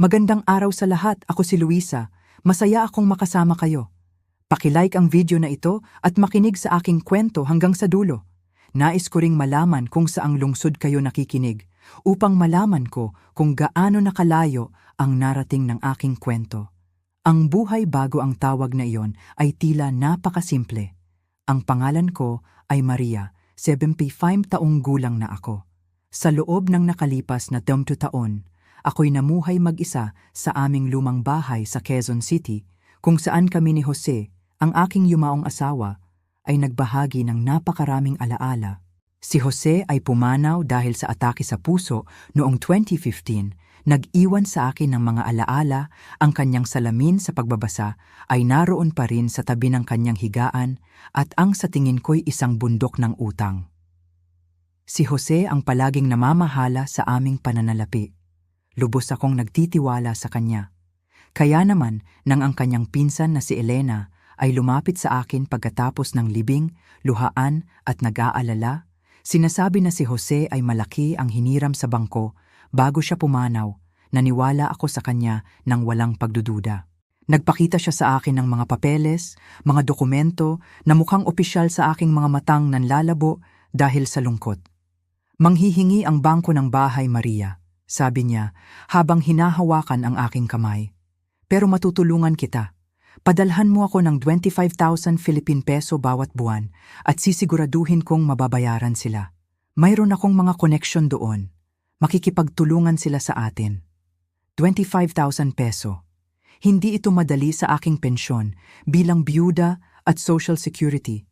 Magandang araw sa lahat, ako si Luisa. Masaya akong makasama kayo. Pakilike ang video na ito at makinig sa aking kwento hanggang sa dulo. Nais ko ring malaman kung saang lungsod kayo nakikinig upang malaman ko kung gaano nakalayo ang narating ng aking kwento. Ang buhay bago ang tawag na iyon ay tila napakasimple. Ang pangalan ko ay Maria, 75 taong gulang na ako. Sa loob ng nakalipas na 20 taon, ako'y namuhay mag-isa sa aming lumang bahay sa Quezon City, kung saan kami ni Jose, ang aking yumaong asawa, ay nagbahagi ng napakaraming alaala. Si Jose ay pumanaw dahil sa atake sa puso noong 2015. Nag-iwan sa akin ng mga alaala, ang kanyang salamin sa pagbabasa ay naroon pa rin sa tabi ng kanyang higaan at ang sa tingin ko'y isang bundok ng utang. Si Jose ang palaging namamahala sa aming pananalapi. Lubos akong nagtitiwala sa kanya. Kaya naman nang ang kanyang pinsan na si Elena ay lumapit sa akin pagkatapos ng libing, luhaan at nag-aalala, sinasabi na si Jose ay malaki ang hiniram sa bangko bago siya pumanaw, naniwala ako sa kanya nang walang pagdududa. Nagpakita siya sa akin ng mga papeles, mga dokumento na mukhang opisyal sa aking mga matang nanlalabo dahil sa lungkot. Manghihingi ang bangko ng bahay, Maria, sabi niya habang hinahawakan ang aking kamay. Pero matutulungan kita. Padalhan mo ako ng 25,000 Philippine peso bawat buwan at sisiguraduhin kong mababayaran sila. Mayroon akong mga connection doon. Makikipagtulungan sila sa atin. 25,000 peso. Hindi ito madali sa aking pensyon bilang byuda at social security.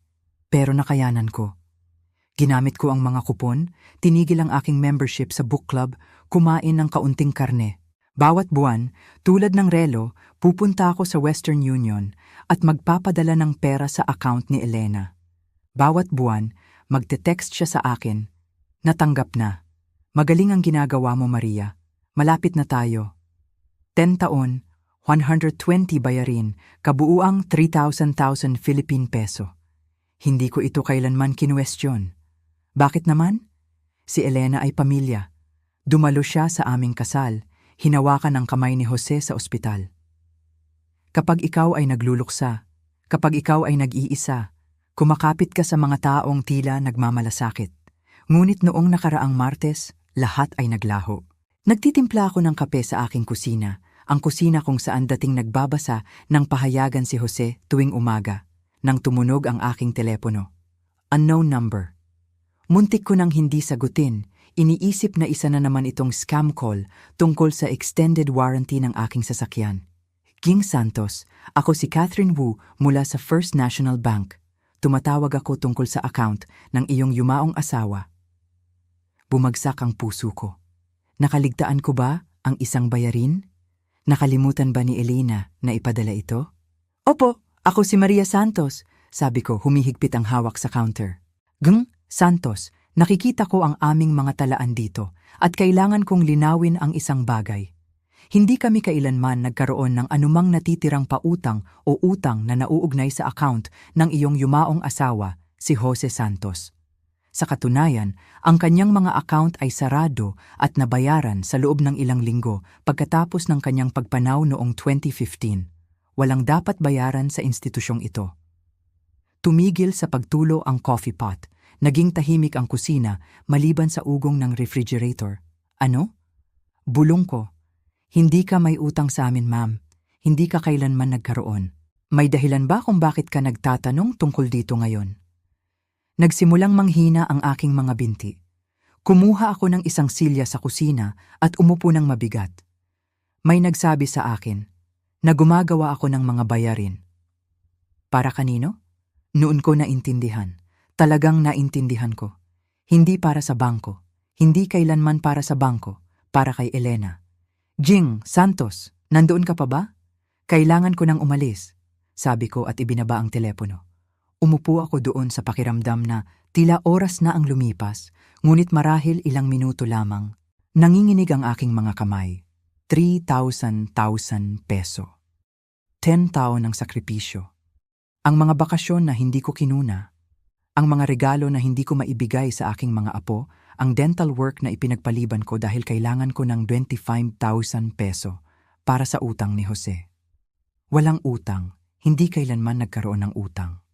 Pero nakayanan ko. Ginamit ko ang mga kupon, tinigil ang aking membership sa book club, kumain ng kaunting karne. Bawat buwan, tulad ng relo, pupunta ako sa Western Union at magpapadala ng pera sa account ni Elena. Bawat buwan, magte-text siya sa akin. Natanggap na. Magaling ang ginagawa mo, Maria. Malapit na tayo. 10 taon, 120 bayarin, kabuuang 3,000 Philippine peso. Hindi ko ito kailanman kinuwestiyon. Bakit naman? Si Elena ay pamilya. Dumalo siya sa aming kasal, hinawakan ang kamay ni Jose sa ospital. Kapag ikaw ay nagluluksa, kapag ikaw ay nag-iisa, kumakapit ka sa mga taong tila nagmamalasakit. Ngunit noong nakaraang Martes, lahat ay naglaho. Nagtitimpla ako ng kape sa aking kusina, ang kusina kung saan dating nagbabasa ng pahayagan si Jose tuwing umaga, nang tumunog ang aking telepono. Unknown number. Muntik ko nang hindi sagutin, iniisip na isa na naman itong scam call tungkol sa extended warranty ng aking sasakyan. Ging Santos, ako si Catherine Wu mula sa First National Bank. Tumatawag ako tungkol sa account ng iyong yumaong asawa. Bumagsak ang puso ko. Nakaligtaan ko ba ang isang bayarin? Nakalimutan ba ni Elena na ipadala ito? Opo, ako si Maria Santos, sabi ko humihigpit ang hawak sa counter. Santos, nakikita ko ang aming mga talaan dito at kailangan kong linawin ang isang bagay. Hindi kami kailanman nagkaroon ng anumang natitirang pautang o utang na nauugnay sa account ng iyong yumaong asawa, si Jose Santos. Sa katunayan, ang kanyang mga account ay sarado at nabayaran sa loob ng ilang linggo pagkatapos ng kanyang pagpanaw noong 2015. Walang dapat bayaran sa institusyong ito. Tumigil sa pagtulo ang coffee pot. Naging tahimik ang kusina maliban sa ugong ng refrigerator. Ano? Bulong ko. Hindi ka may utang sa amin, ma'am. Hindi ka kailanman nagkaroon. May dahilan ba kung bakit ka nagtatanong tungkol dito ngayon? Nagsimulang manghina ang aking mga binti. Kumuha ako ng isang silya sa kusina at umupo ng mabigat. May nagsabi sa akin na gumagawa ako ng mga bayarin. Para kanino? Noon ko naintindihan. Talagang naintindihan ko. Hindi para sa bangko. Hindi kailanman para sa bangko. Para kay Elena. Ging Santos, nandoon ka pa ba? Kailangan ko nang umalis, sabi ko at ibinaba ang telepono. Umupo ako doon sa pakiramdam na tila oras na ang lumipas, ngunit marahil ilang minuto lamang. Nanginginig ang aking mga kamay. 3,000 peso. 10 taon ng sakripisyo. Ang mga bakasyon na hindi ko kinuna. Ang mga regalo na hindi ko maibigay sa aking mga apo, ang dental work na ipinagpaliban ko dahil kailangan ko ng 25,000 peso, para sa utang ni Jose. Walang utang, hindi kailanman nagkaroon ng utang.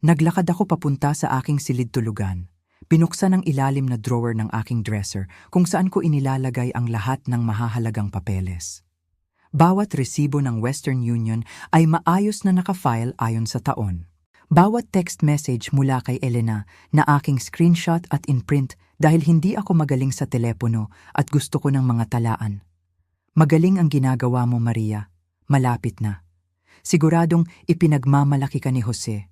Naglakad ako papunta sa aking silid tulugan. Binuksan ang ilalim na drawer ng aking dresser kung saan ko inilalagay ang lahat ng mahahalagang papeles. Bawat resibo ng Western Union ay maayos na nakafile ayon sa taon. Bawat text message mula kay Elena na aking screenshot at in-print dahil hindi ako magaling sa telepono at gusto ko ng mga talaan. Magaling ang ginagawa mo, Maria. Malapit na. Siguradong ipinagmamalaki ka ni Jose.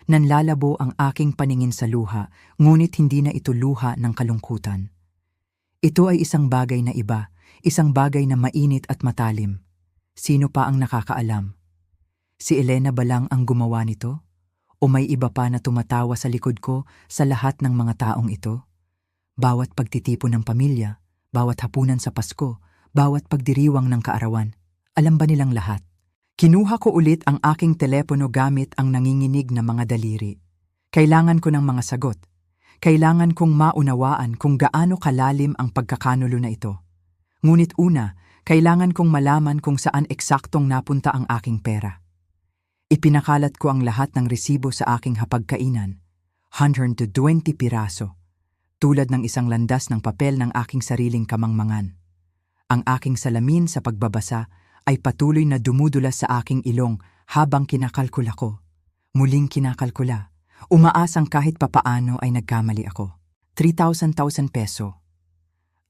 Nanlalabo ang aking paningin sa luha, ngunit hindi na ito luha ng kalungkutan. Ito ay isang bagay na iba, isang bagay na mainit at matalim. Sino pa ang nakakaalam? Si Elena ba lang ang gumawa nito? O may iba pa na tumatawa sa likod ko sa lahat ng mga taong ito? Bawat pagtitipon ng pamilya, bawat hapunan sa Pasko, bawat pagdiriwang ng kaarawan, alam ba nilang lahat? Kinuha ko ulit ang aking telepono gamit ang nanginginig na mga daliri. Kailangan ko ng mga sagot. Kailangan kong maunawaan kung gaano kalalim ang pagkakanulo na ito. Ngunit una, kailangan kong malaman kung saan eksaktong napunta ang aking pera. Ipinakalat ko ang lahat ng resibo sa aking hapagkainan, 120 piraso, tulad ng isang landas ng papel ng aking sariling kamangmangan. Ang aking salamin sa pagbabasa ay patuloy na dumudulas sa aking ilong habang kinakalkula ko. Muling kinakalkula. Umaasang kahit papaano ay nagkamali ako. 3,000 peso.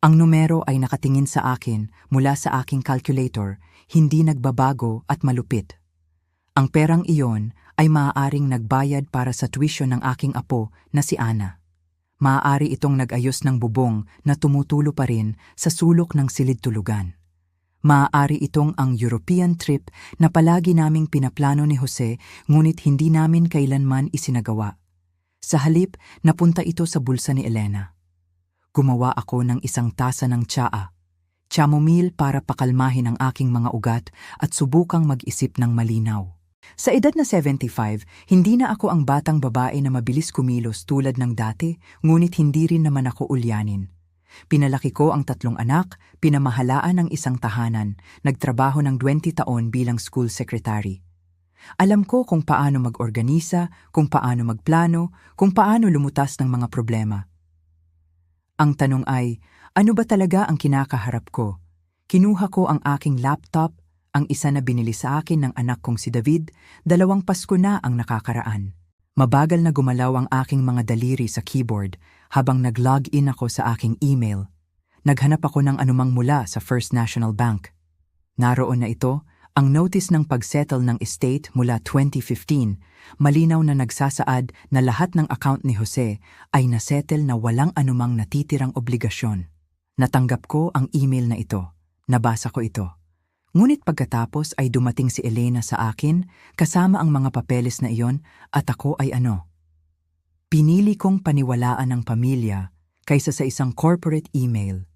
Ang numero ay nakatingin sa akin mula sa aking calculator, hindi nagbabago at malupit. Ang perang iyon ay maaaring nagbayad para sa tuition ng aking apo na si Ana. Maaari itong nag-ayos ng bubong na tumutulo pa rin sa sulok ng silid tulugan. Maaari itong ang European trip na palagi naming pinaplano ni Jose ngunit hindi namin kailanman isinagawa. Sa halip, napunta ito sa bulsa ni Elena. Gumawa ako ng isang tasa ng tsaa, chamomile para pakalmahin ang aking mga ugat at subukang mag-isip ng malinaw. Sa edad na 75, hindi na ako ang batang babae na mabilis kumilos tulad ng dati, ngunit hindi rin naman ako ulyanin. Pinalaki ko ang 3 anak, pinamahalaan ang isang tahanan, nagtrabaho ng 20 taon bilang school secretary. Alam ko kung paano mag-organisa, kung paano magplano, kung paano lumutas ng mga problema. Ang tanong ay, ano ba talaga ang kinakaharap ko? Kinuha ko ang aking laptop, ang isa na binili sa akin ng anak kong si David, 2 Pasko na ang nakakaraan. Mabagal na gumalaw ang aking mga daliri sa keyboard habang nag-log in ako sa aking email. Naghanap ako ng anumang mula sa First National Bank. Naroon na ito, ang notice ng pag-settle ng estate mula 2015, malinaw na nagsasaad na lahat ng account ni Jose ay nasettle na walang anumang natitirang obligasyon. Natanggap ko ang email na ito. Nabasa ko ito. Ngunit pagkatapos ay dumating si Elena sa akin kasama ang mga papeles na iyon at ako ay ano. Pinili kong paniwalaan ng pamilya kaysa sa isang corporate email.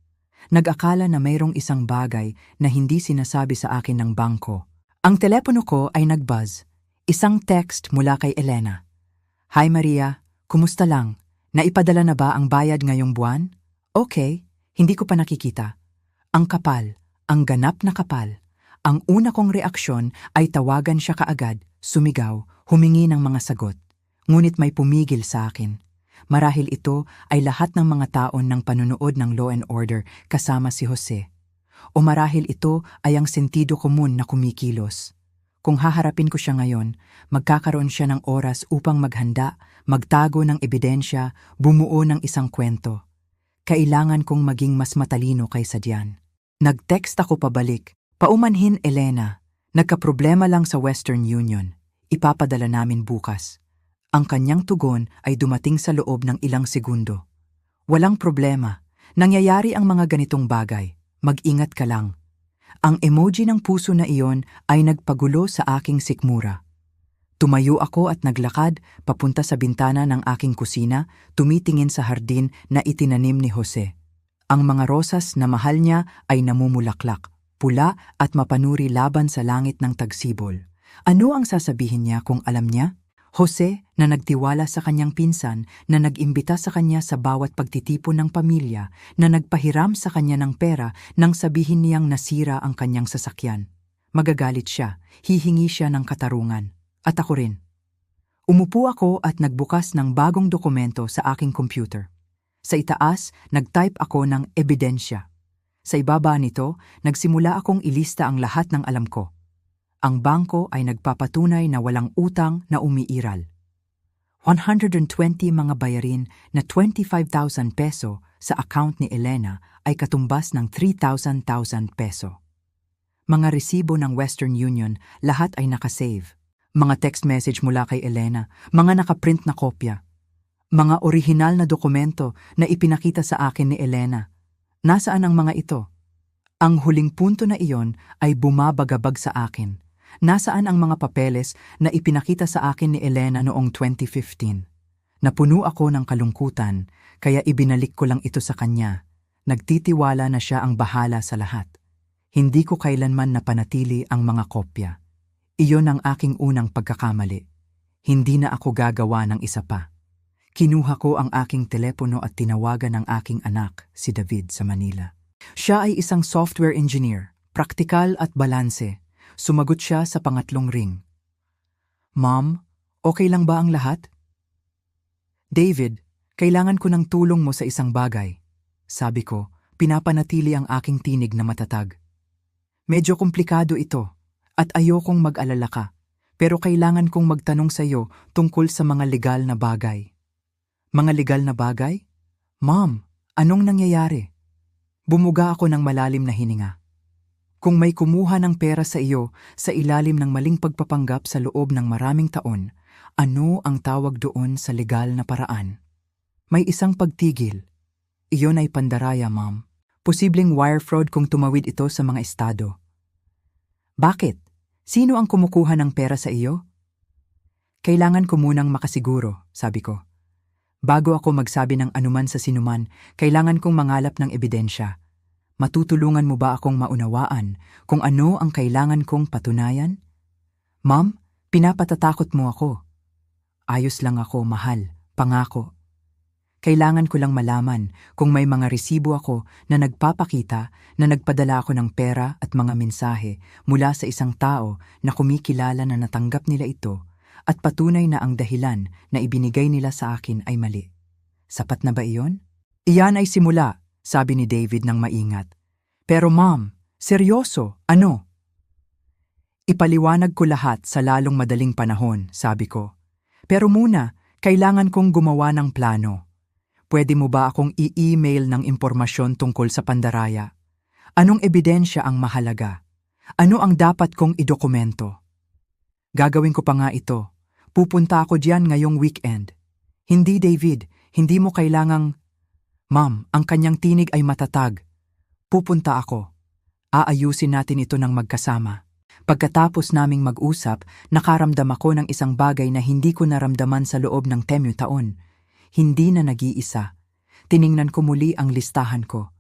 Nag-akala na mayroong isang bagay na hindi sinasabi sa akin ng bangko. Ang telepono ko ay nag-buzz. Isang text mula kay Elena. Hi Maria, kumusta lang? Naipadala na ba ang bayad ngayong buwan? Okay, hindi ko pa nakikita. Ang kapal, ang ganap na kapal. Ang una kong reaksyon ay tawagan siya kaagad, sumigaw, humingi ng mga sagot. Ngunit may pumigil sa akin. Marahil ito ay lahat ng mga taon ng panunood ng Law and Order kasama si Jose. O marahil ito ay ang sentido komun na kumikilos. Kung haharapin ko siya ngayon, magkakaroon siya ng oras upang maghanda, magtago ng ebidensya, bumuo ng isang kwento. Kailangan kong maging mas matalino kaysa diyan. Nag-text ako pabalik. Paumanhin, Elena. Nagkaproblema lang sa Western Union. Ipapadala namin bukas. Ang kanyang tugon ay dumating sa loob ng ilang segundo. Walang problema. Nangyayari ang mga ganitong bagay. Mag-ingat ka lang. Ang emoji ng puso na iyon ay nagpagulo sa aking sikmura. Tumayo ako at naglakad papunta sa bintana ng aking kusina, tumitingin sa hardin na itinanim ni Jose. Ang mga rosas na mahal niya ay namumulaklak, pula at mapanuri laban sa langit ng tagsibol. Ano ang sasabihin niya kung alam niya? Jose na nagtiwala sa kanyang pinsan na nag-imbita sa kanya sa bawat pagtitipon ng pamilya na nagpahiram sa kanya ng pera nang sabihin niyang nasira ang kanyang sasakyan. Magagalit siya, hihingi siya ng katarungan. At ako rin. Umupo ako at nagbukas ng bagong dokumento sa aking computer. Sa itaas, nag-type ako ng ebidensya. Sa ibaba nito, nagsimula akong ilista ang lahat ng alam ko. Ang bangko ay nagpapatunay na walang utang na umiiral. 120 mga bayarin na 25,000 peso sa account ni Elena ay katumbas ng 3,000 peso. Mga resibo ng Western Union, lahat ay nakasave. Mga text message mula kay Elena, mga nakaprint na kopya. Mga orihinal na dokumento na ipinakita sa akin ni Elena. Nasaan ang mga ito? Ang huling punto na iyon ay bumabagabag sa akin. Nasaan ang mga papeles na ipinakita sa akin ni Elena noong 2015? Napuno ako ng kalungkutan, kaya ibinalik ko lang ito sa kanya. Nagtitiwala na siya ang bahala sa lahat. Hindi ko kailanman napanatili ang mga kopya. Iyon ang aking unang pagkakamali. Hindi na ako gagawa ng isa pa. Kinuha ko ang aking telepono at tinawagan ang aking anak, si David, sa Manila. Siya ay isang software engineer, praktikal at balanse. Sumagot siya sa pangatlong ring. Mom, okay lang ba ang lahat? David, kailangan ko ng tulong mo sa isang bagay. Sabi ko, pinapanatili ang aking tinig na matatag. Medyo komplikado ito, at ayokong mag-alala ka, pero kailangan kong magtanong sa iyo tungkol sa mga legal na bagay. Mga legal na bagay? Mom, anong nangyayari? Bumuga ako ng malalim na hininga. Kung may kumuha ng pera sa iyo sa ilalim ng maling pagpapanggap sa loob ng maraming taon, ano ang tawag doon sa legal na paraan? May isang pagtigil. Iyon ay pandaraya, Ma'am. Posibleng wire fraud kung tumawid ito sa mga estado. Bakit? Sino ang kumukuha ng pera sa iyo? Kailangan ko munang makasiguro, sabi ko. Bago ako magsabi ng anuman sa sinuman, kailangan kong mangalap ng ebidensya. Matutulungan mo ba akong maunawaan kung ano ang kailangan kong patunayan? Ma'am, pinapatatakot mo ako. Ayos lang ako, mahal, pangako. Kailangan ko lang malaman kung may mga resibo ako na nagpapakita na nagpadala ako ng pera at mga mensahe mula sa isang tao na kumikilala na natanggap nila ito at patunay na ang dahilan na ibinigay nila sa akin ay mali. Sapat na ba iyon? Iyan ay simula, sabi ni David ng maingat. Pero ma'am, seryoso, ano? Ipaliwanag ko lahat sa lalong madaling panahon, sabi ko. Pero muna, kailangan kong gumawa ng plano. Pwede mo ba akong i-email ng impormasyon tungkol sa pandaraya? Anong ebidensya ang mahalaga? Ano ang dapat kong idokumento? Gagawin ko pa nga ito. Pupunta ako diyan ngayong weekend. Hindi, David, hindi mo kailangang... Ma'am, ang kanyang tinig ay matatag. Pupunta ako. Aayusin natin ito ng magkasama. Pagkatapos naming mag-usap, nakaramdam ako ng isang bagay na hindi ko naramdaman sa loob ng 10 taon. Hindi na nag-iisa. Tiningnan ko muli ang listahan ko.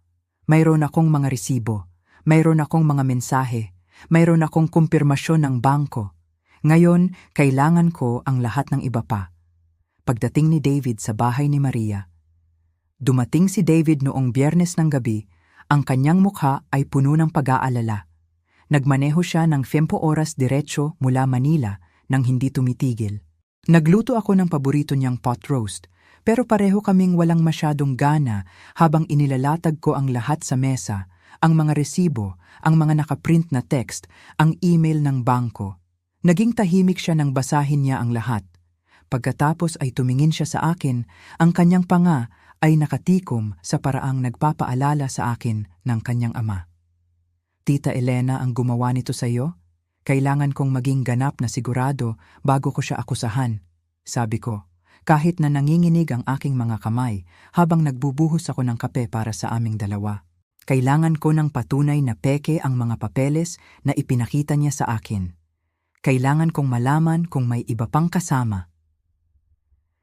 Mayroon akong mga resibo. Mayroon akong mga mensahe. Mayroon akong kumpirmasyon ng bangko. Ngayon, kailangan ko ang lahat ng iba pa. Pagdating ni David sa bahay ni Maria, dumating si David noong Biyernes ng gabi, ang kanyang mukha ay puno ng pag-aalala. Nagmaneho siya ng 10 oras diretso mula Manila nang hindi tumitigil. Nagluto ako ng paborito niyang pot roast, pero pareho kaming walang masyadong gana habang inilalatag ko ang lahat sa mesa, ang mga resibo, ang mga nakaprint na text, ang email ng bangko. Naging tahimik siya nang basahin niya ang lahat. Pagkatapos ay tumingin siya sa akin, ang kanyang panga ay nakatikom sa paraang nagpapaalala sa akin ng kanyang ama. Tita Elena ang gumawa nito sa iyo? Kailangan kong maging ganap na sigurado bago ko siya akusahan, sabi ko, kahit na nanginginig ang aking mga kamay habang nagbubuhos ako ng kape para sa aming dalawa. Kailangan ko ng patunay na peke ang mga papeles na ipinakita niya sa akin. Kailangan kong malaman kung may iba pang kasama.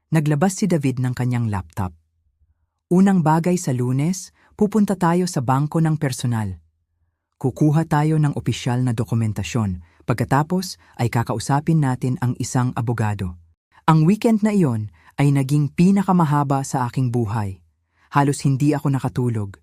Naglabas si David ng kanyang laptop. Unang bagay sa Lunes, pupunta tayo sa bangko ng personal. Kukuha tayo ng opisyal na dokumentasyon. Pagkatapos ay kakausapin natin ang isang abogado. Ang weekend na iyon ay naging pinakamahaba sa aking buhay. Halos hindi ako nakatulog.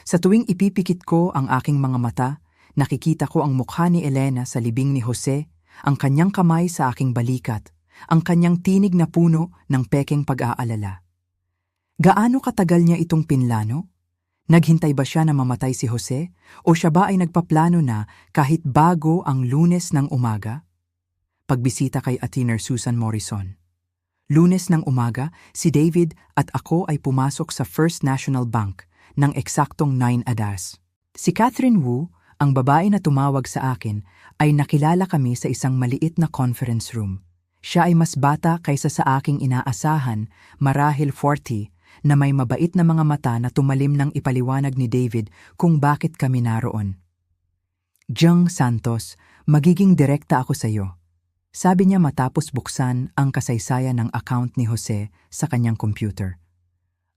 Sa tuwing ipipikit ko ang aking mga mata, nakikita ko ang mukha ni Elena sa libing ni Jose, ang kanyang kamay sa aking balikat, ang kanyang tinig na puno ng pekeng pag-aalala. Gaano katagal niya itong pinlano? Naghintay ba siya na mamatay si Jose o siya ba ay nagpaplano na kahit bago ang Lunes ng umaga? Pagbisita kay Attorney Susan Morrison. Lunes ng umaga, si David at ako ay pumasok sa First National Bank ng eksaktong 9 adas. Si Catherine Wu, ang babae na tumawag sa akin, ay nakilala kami sa isang maliit na conference room. Siya ay mas bata kaysa sa aking inaasahan, marahil 40, na may mabait na mga mata na tumalim ng ipaliwanag ni David kung bakit kami naroon. Jung Santos, magiging direkta ako sa iyo. Sabi niya matapos buksan ang kasaysayan ng account ni Jose sa kanyang computer.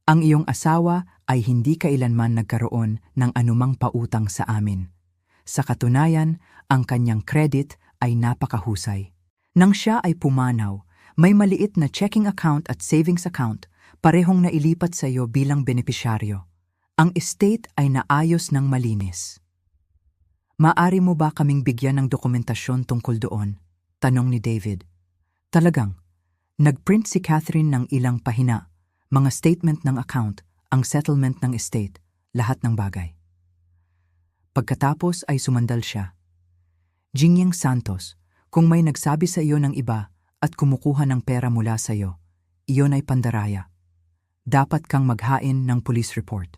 Ang iyong asawa ay hindi kailanman nagkaroon ng anumang pautang sa amin. Sa katunayan, ang kanyang credit ay napakahusay. Nang siya ay pumanaw, may maliit na checking account at savings account, parehong nailipat sa iyo bilang benepisyaryo. Ang estate ay naayos ng malinis. Maari mo ba kaming bigyan ng dokumentasyon tungkol doon? Tanong ni David. Talagang, nagprint si Catherine ng ilang pahina, mga statement ng account, ang settlement ng estate, lahat ng bagay. Pagkatapos ay sumandal siya. Jingyang Santos, kung may nagsabi sa iyo ng iba at kumukuha ng pera mula sa iyo, iyon ay pandaraya. Dapat kang maghain ng police report.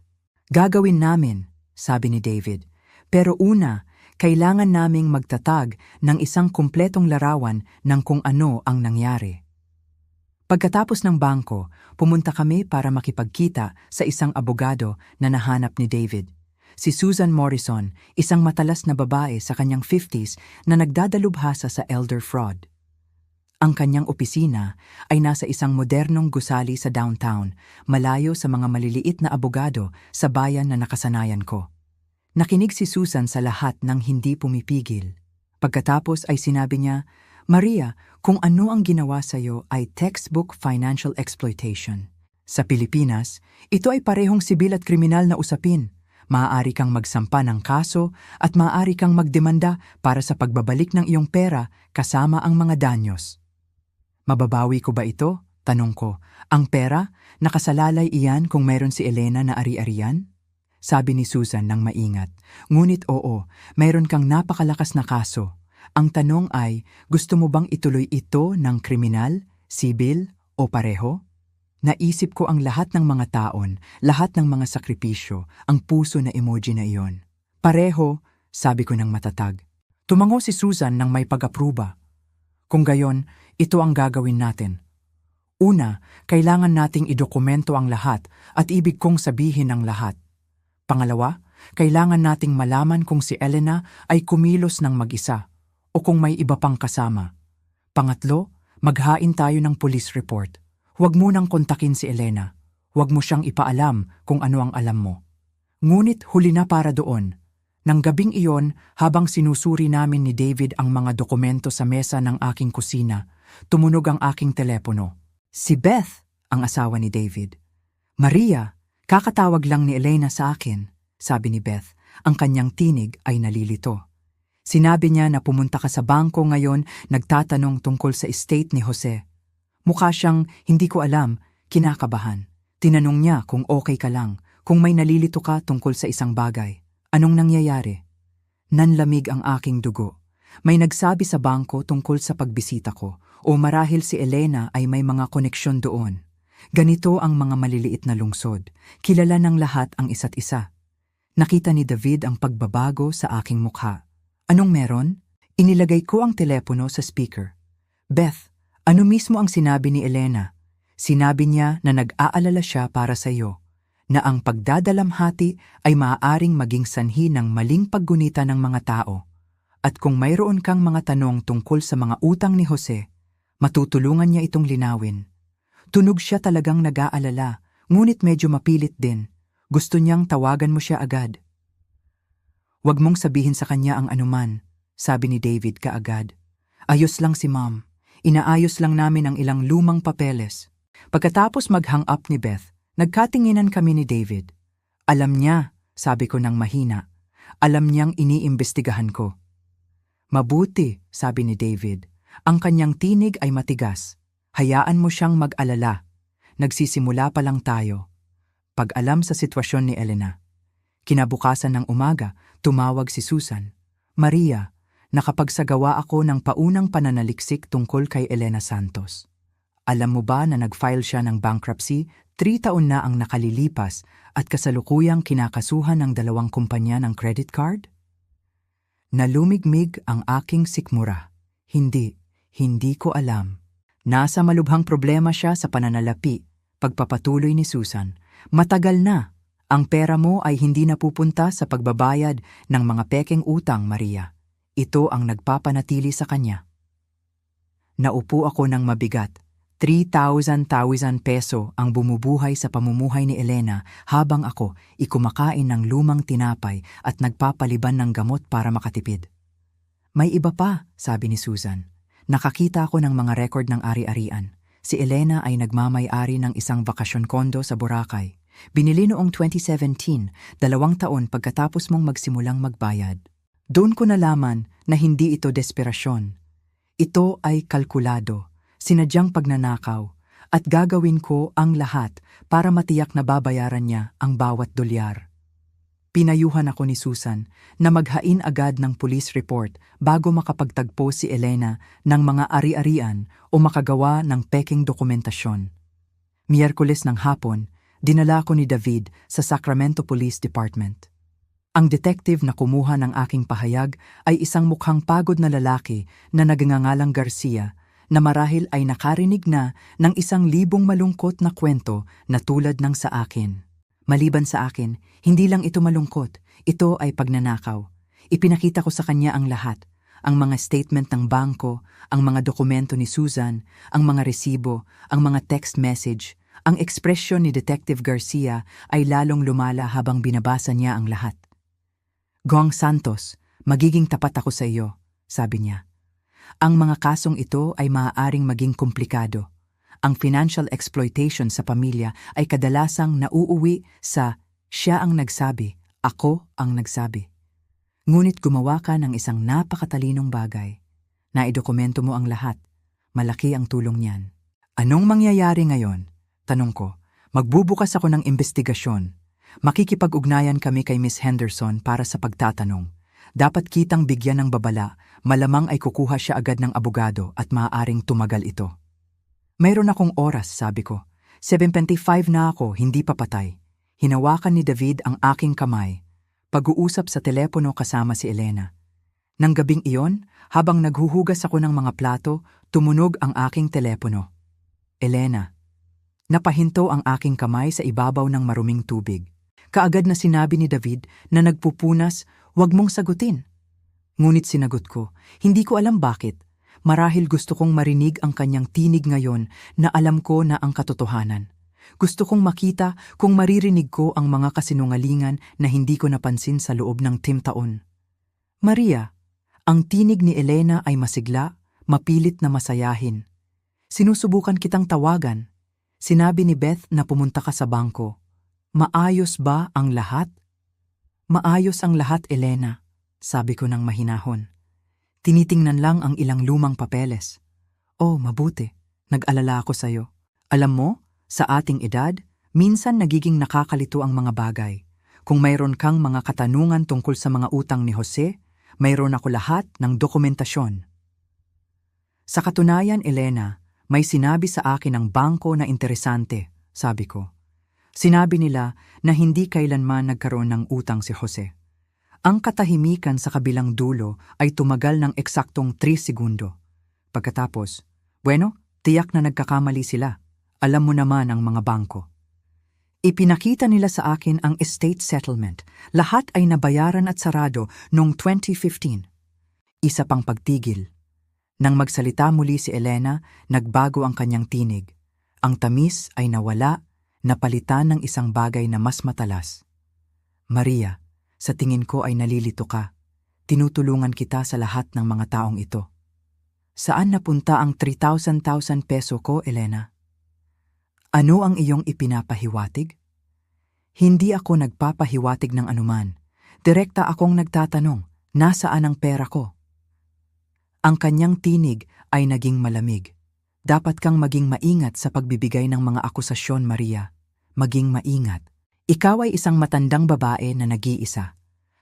Gagawin namin, sabi ni David, pero una, kailangan naming magtatag ng isang kumpletong larawan ng kung ano ang nangyari. Pagkatapos ng bangko, pumunta kami para makipagkita sa isang abogado na nahanap ni David. Si Susan Morrison, isang matalas na babae sa kanyang 50s na nagdadalubhasa sa elder fraud. Ang kanyang opisina ay nasa isang modernong gusali sa downtown, malayo sa mga maliliit na abogado sa bayan na nakasanayan ko. Nakinig si Susan sa lahat ng hindi pumipigil. Pagkatapos ay sinabi niya, Maria, kung ano ang ginawa sa iyo ay textbook financial exploitation. Sa Pilipinas, ito ay parehong sibil at kriminal na usapin. Maaari kang magsampa ng kaso at maaari kang magdemanda para sa pagbabalik ng iyong pera kasama ang mga danyos. Mababawi ko ba ito? Tanong ko. Ang pera, nakasalalay iyan kung mayroon si Elena na ari-arian? Sabi ni Susan nang maingat. Ngunit oo, mayroon kang napakalakas na kaso. Ang tanong ay, gusto mo bang ituloy ito ng kriminal, sibil o pareho? Naisip ko ang lahat ng mga taon, lahat ng mga sakripisyo, ang puso na emoji na iyon. Pareho, sabi ko ng matatag. Tumango si Susan nang may pag-apruba. Kung gayon, ito ang gagawin natin. Una, kailangan nating idokumento ang lahat at ibig kong sabihin ang lahat. Pangalawa, kailangan nating malaman kung si Elena ay kumilos ng mag-isa o kung may iba pang kasama. Pangatlo, maghain tayo ng police report. Huwag mo nang kontakin si Elena. Huwag mo siyang ipaalam kung ano ang alam mo. Ngunit huli na para doon. Nang gabing iyon, habang sinusuri namin ni David ang mga dokumento sa mesa ng aking kusina, tumunog ang aking telepono. Si Beth, ang asawa ni David. Maria, kakatawag lang ni Elena sa akin, sabi ni Beth. Ang kanyang tinig ay nalilito. Sinabi niya na pumunta ka sa bangko ngayon nagtatanong tungkol sa estate ni Jose. Mukha siyang hindi ko alam, kinakabahan. Tinanong niya kung okay ka lang, kung may nalilito ka tungkol sa isang bagay. Anong nangyayari? Nanlamig ang aking dugo. May nagsabi sa bangko tungkol sa pagbisita ko o marahil si Elena ay may mga koneksyon doon. Ganito ang mga maliliit na lungsod. Kilala ng lahat ang isa't isa. Nakita ni David ang pagbabago sa aking mukha. Anong meron? Inilagay ko ang telepono sa speaker. Beth, ano mismo ang sinabi ni Elena? Sinabi niya na nag-aalala siya para sa iyo, na ang pagdadalamhati ay maaaring maging sanhi ng maling paggunita ng mga tao. At kung mayroon kang mga tanong tungkol sa mga utang ni Jose, matutulungan niya itong linawin. Tunog siya talagang nag-aalala, ngunit medyo mapilit din. Gusto niyang tawagan mo siya agad. Huwag mong sabihin sa kanya ang anuman, sabi ni David kaagad. Ayos lang si Mom. Inaayos lang namin ang ilang lumang papeles. Pagkatapos mag-hang up ni Beth, nagkatinginan kami ni David. Alam niya, sabi ko ng mahina. Alam niyang iniimbestigahan ko. Mabuti, sabi ni David. Ang kanyang tinig ay matigas. Hayaan mo siyang mag-alala. Nagsisimula pa lang tayo. Pag-alam sa sitwasyon ni Elena. Kinabukasan ng umaga, tumawag si Susan. Maria, nakapagsagawa ako ng paunang pananaliksik tungkol kay Elena Santos. Alam mo ba na nag-file siya ng bankruptcy, 3 taon na ang nakalilipas at kasalukuyang kinakasuhan ng 2 kumpanya ng credit card? Nalumigmig ang aking sikmura. Hindi ko alam. Nasa malubhang problema siya sa pananalapi, pagpapatuloy ni Susan. Matagal na. Ang pera mo ay hindi napupunta sa pagbabayad ng mga pekeng utang, Maria. Ito ang nagpapanatili sa kanya. Naupo ako ng mabigat. 3,000 peso ang bumubuhay sa pamumuhay ni Elena habang ako ikumakain ng lumang tinapay at nagpapaliban ng gamot para makatipid. May iba pa, sabi ni Susan. Nakakita ako ng mga record ng ari-arian. Si Elena ay nagmamay-ari ng isang bakasyon kondo sa Boracay. Binili noong 2017, 2 taon pagkatapos mong magsimulang magbayad. Doon ko nalaman na hindi ito desperasyon. Ito ay kalkulado, sinadyang pagnanakaw, at gagawin ko ang lahat para matiyak na babayaran niya ang bawat dolyar. Pinayuhan ako ni Susan na maghain agad ng police report bago makapagtagpo si Elena ng mga ari-arian o makagawa ng peking dokumentasyon. Miyerkules ng hapon, dinala ko ni David sa Sacramento Police Department. Ang detective na kumuha ng aking pahayag ay isang mukhang pagod na lalaki na nagngangalang Garcia na marahil ay nakarinig na ng 1,000 malungkot na kwento na tulad ng sa akin. Maliban sa akin, hindi lang ito malungkot, ito ay pagnanakaw. Ipinakita ko sa kanya ang lahat, ang mga statement ng bangko, ang mga dokumento ni Susan, ang mga resibo, ang mga text message. Ang ekspresyon ni Detective Garcia ay lalong lumala habang binabasa niya ang lahat. Gong Santos, magiging tapat ako sa iyo, sabi niya. Ang mga kasong ito ay maaaring maging komplikado. Ang financial exploitation sa pamilya ay kadalasang nauuwi sa siya ang nagsabi, ako ang nagsabi. Ngunit gumawa ka ng isang napakatalinong bagay. Naidokumento mo ang lahat. Malaki ang tulong niyan. Anong mangyayari ngayon? Tanong ko, magbubukas ako ng investigasyon. Makikipag-ugnayan kami kay Miss Henderson para sa pagtatanong. Dapat kitang bigyan ng babala, malamang ay kukuha siya agad ng abogado at maaaring tumagal ito. Mayroon akong oras, sabi ko. 7:25 na ako, hindi pa patay. Hinawakan ni David ang aking kamay. Pag-uusap sa telepono kasama si Elena. Nang gabing iyon, habang naghuhugas ako ng mga plato, tumunog ang aking telepono. Elena. Napahinto ang aking kamay sa ibabaw ng maruming tubig. Kaagad na sinabi ni David na nagpupunas, "Huwag mong sagutin." Ngunit sinagot ko, hindi ko alam bakit. Marahil gusto kong marinig ang kanyang tinig ngayon na alam ko na ang katotohanan. Gusto kong makita kung maririnig ko ang mga kasinungalingan na hindi ko napansin sa loob ng taon. Maria, ang tinig ni Elena ay masigla, mapilit na masayahin. Sinusubukan kitang tawagan. Sinabi ni Beth na pumunta ka sa bangko. Maayos ba ang lahat? Maayos ang lahat, Elena, sabi ko ng mahinahon. Tinitingnan lang ang ilang lumang papeles. Oh, mabuti. Nag-alala ako sa'yo. Alam mo, sa ating edad, minsan nagiging nakakalito ang mga bagay. Kung mayroon kang mga katanungan tungkol sa mga utang ni Jose, mayroon ako lahat ng dokumentasyon. Sa katunayan, Elena, may sinabi sa akin ng bangko na interesante, sabi ko. Sinabi nila na hindi kailanman nagkaroon ng utang si Jose. Ang katahimikan sa kabilang dulo ay tumagal ng eksaktong 3 segundo. Pagkatapos, bueno, tiyak na nagkakamali sila. Alam mo naman ang mga bangko. Ipinakita nila sa akin ang estate settlement. Lahat ay nabayaran at sarado noong 2015. Isa pang pagtigil. Nang magsalita muli si Elena, nagbago ang kanyang tinig. Ang tamis ay nawala, napalitan ng isang bagay na mas matalas. Maria, sa tingin ko ay nalilito ka. Tinutulungan kita sa lahat ng mga taong ito. Saan napunta ang 3,000 peso ko, Elena? Ano ang iyong ipinapahiwatig? Hindi ako nagpapahiwatig ng anuman. Direkta akong nagtatanong, nasaan ang pera ko? Ang kanyang tinig ay naging malamig. Dapat kang maging maingat sa pagbibigay ng mga akusasyon, Maria. Maging maingat. Ikaw ay isang matandang babae na nag-iisa.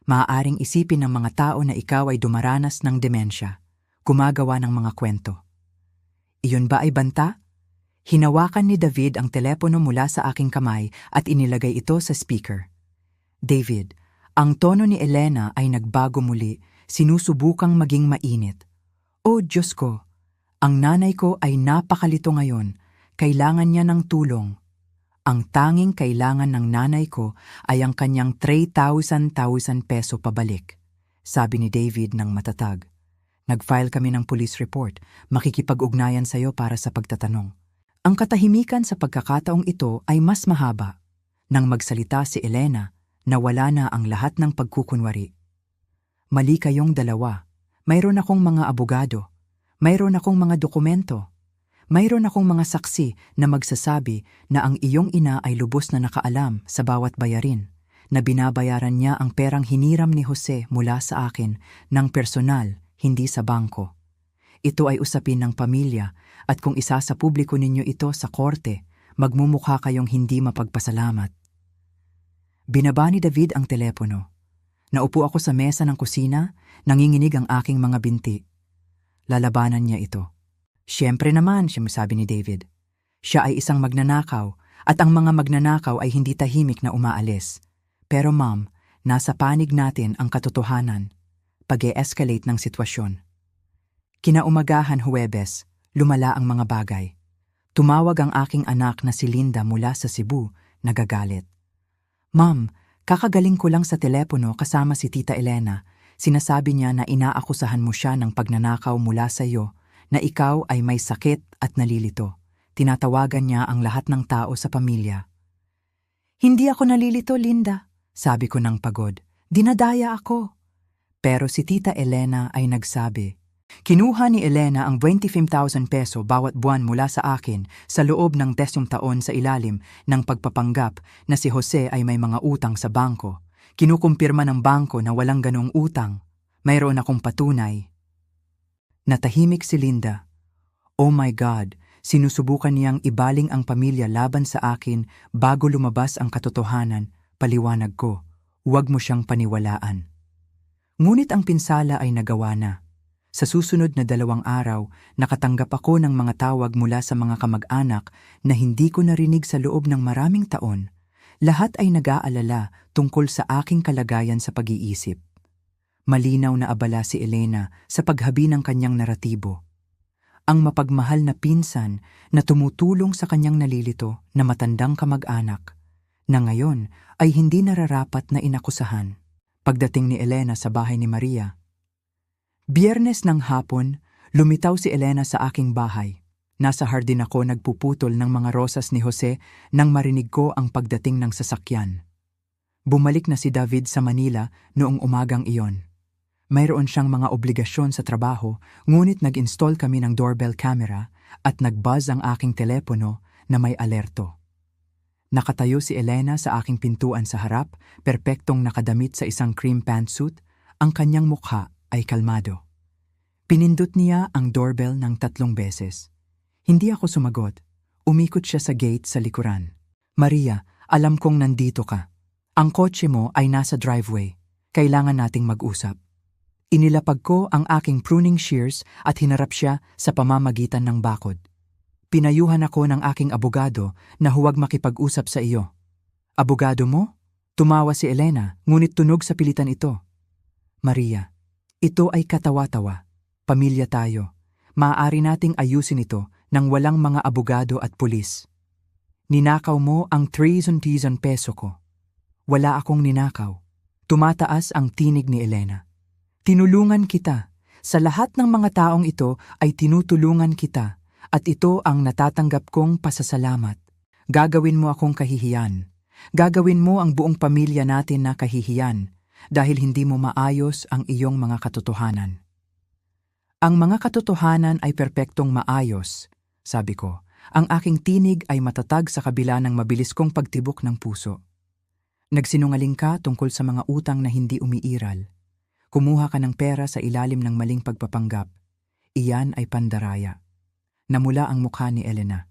Maaaring isipin ng mga tao na ikaw ay dumaranas ng demensya, gumagawa ng mga kwento. Iyon ba ay banta? Hinawakan ni David ang telepono mula sa aking kamay at inilagay ito sa speaker. David, ang tono ni Elena ay nagbago muli, sinusubukang maging mainit. Oh Diyos ko, ang nanay ko ay napakalito ngayon, kailangan niya ng tulong. Ang tanging kailangan ng nanay ko ay ang kanyang 3,000 peso pabalik, sabi ni David ng matatag. Nag-file kami ng police report, makikipag-ugnayan sa iyo para sa pagtatanong. Ang katahimikan sa pagkakataong ito ay mas mahaba. Nang magsalita si Elena, nawala na ang lahat ng pagkukunwari. Mali kayong dalawa. Mayroon akong mga abogado. Mayroon akong mga dokumento. Mayroon akong mga saksi na magsasabi na ang iyong ina ay lubos na nakaalam sa bawat bayarin, na binabayaran niya ang perang hiniram ni Jose mula sa akin ng personal, hindi sa bangko. Ito ay usapin ng pamilya at kung isa sa publiko ninyo ito sa korte, magmumukha kayong hindi mapagpasalamat. Binaba ni David ang telepono. Naupo ako sa mesa ng kusina, nanginginig ang aking mga binti. Lalabanan niya ito. Siyempre naman, sabi ni David. Siya ay isang magnanakaw at ang mga magnanakaw ay hindi tahimik na umaalis. Pero ma'am, nasa panig natin ang katotohanan. Pag-e-escalate ng sitwasyon. Kinaumagahan Huwebes, lumala ang mga bagay. Tumawag ang aking anak na si Linda mula sa Cebu, nagagalit. Ma'am, kakagaling ko lang sa telepono kasama si Tita Elena. Sinasabi niya na inaakusahan mo siya ng pagnanakaw mula sa iyo, na ikaw ay may sakit at nalilito. Tinatawagan niya ang lahat ng tao sa pamilya. Hindi ako nalilito, Linda, sabi ko ng pagod. Dinadaya ako. Pero si Tita Elena ay nagsabi, kinuha ni Elena ang 25,000 peso bawat buwan mula sa akin sa loob ng 10 taon sa ilalim ng pagpapanggap na si Jose ay may mga utang sa bangko. Kinukumpirma ng bangko na walang ganong utang. Mayroon akong patunay. Natahimik si Linda. Oh my God, sinusubukan niyang ibaling ang pamilya laban sa akin bago lumabas ang katotohanan, paliwanag ko. Huwag mo siyang paniwalaan. Ngunit ang pinsala ay nagawa na. Sa susunod na 2 araw, nakatanggap ako ng mga tawag mula sa mga kamag-anak na hindi ko narinig sa loob ng maraming taon. Lahat ay nag-aalala tungkol sa aking kalagayan sa pag-iisip. Malinaw na abala si Elena sa paghabi ng kanyang naratibo. Ang mapagmahal na pinsan na tumutulong sa kanyang nalilito na matandang kamag-anak, na ngayon ay hindi nararapat na inakusahan. Pagdating ni Elena sa bahay ni Maria. Biyernes ng hapon, lumitaw si Elena sa aking bahay. Nasa hardin ako nagpuputol ng mga rosas ni Jose nang marinig ko ang pagdating ng sasakyan. Bumalik na si David sa Manila noong umagang iyon. Mayroon siyang mga obligasyon sa trabaho, ngunit nag-install kami ng doorbell camera at nag-buzz ang aking telepono na may alerto. Nakatayo si Elena sa aking pintuan sa harap, perpektong nakadamit sa isang cream pantsuit, ang kanyang mukha ay kalmado. Pinindot niya ang doorbell ng 3 beses. Hindi ako sumagot. Umikot siya sa gate sa likuran. Maria, alam kong nandito ka. Ang kotse mo ay nasa driveway. Kailangan nating mag-usap. Inilapag ko ang aking pruning shears at hinarap siya sa pamamagitan ng bakod. Pinayuhan ako ng aking abogado na huwag makipag-usap sa iyo. Abogado mo? Tumawa si Elena, ngunit tunog sa pilitan ito. Maria, ito ay katawa-tawa. Pamilya tayo. Maaari nating ayusin ito nang walang mga abogado at pulis. Ninakaw mo ang 3,000 peso ko. Wala akong ninakaw. Tumataas ang tinig ni Elena. Tinulungan kita. Sa lahat ng mga taong ito ay tinutulungan kita at ito ang natatanggap kong pasasalamat. Gagawin mo akong kahihiyan. Gagawin mo ang buong pamilya natin na kahihiyan dahil hindi mo maayos ang iyong mga katotohanan. Ang mga katotohanan ay perpektong maayos, sabi ko. Ang aking tinig ay matatag sa kabila ng mabilis kong pagtibok ng puso. Nagsinungaling ka tungkol sa mga utang na hindi umiiral. Kumuha ka ng pera sa ilalim ng maling pagpapanggap. Iyan ay pandaraya. Namula ang mukha ni Elena.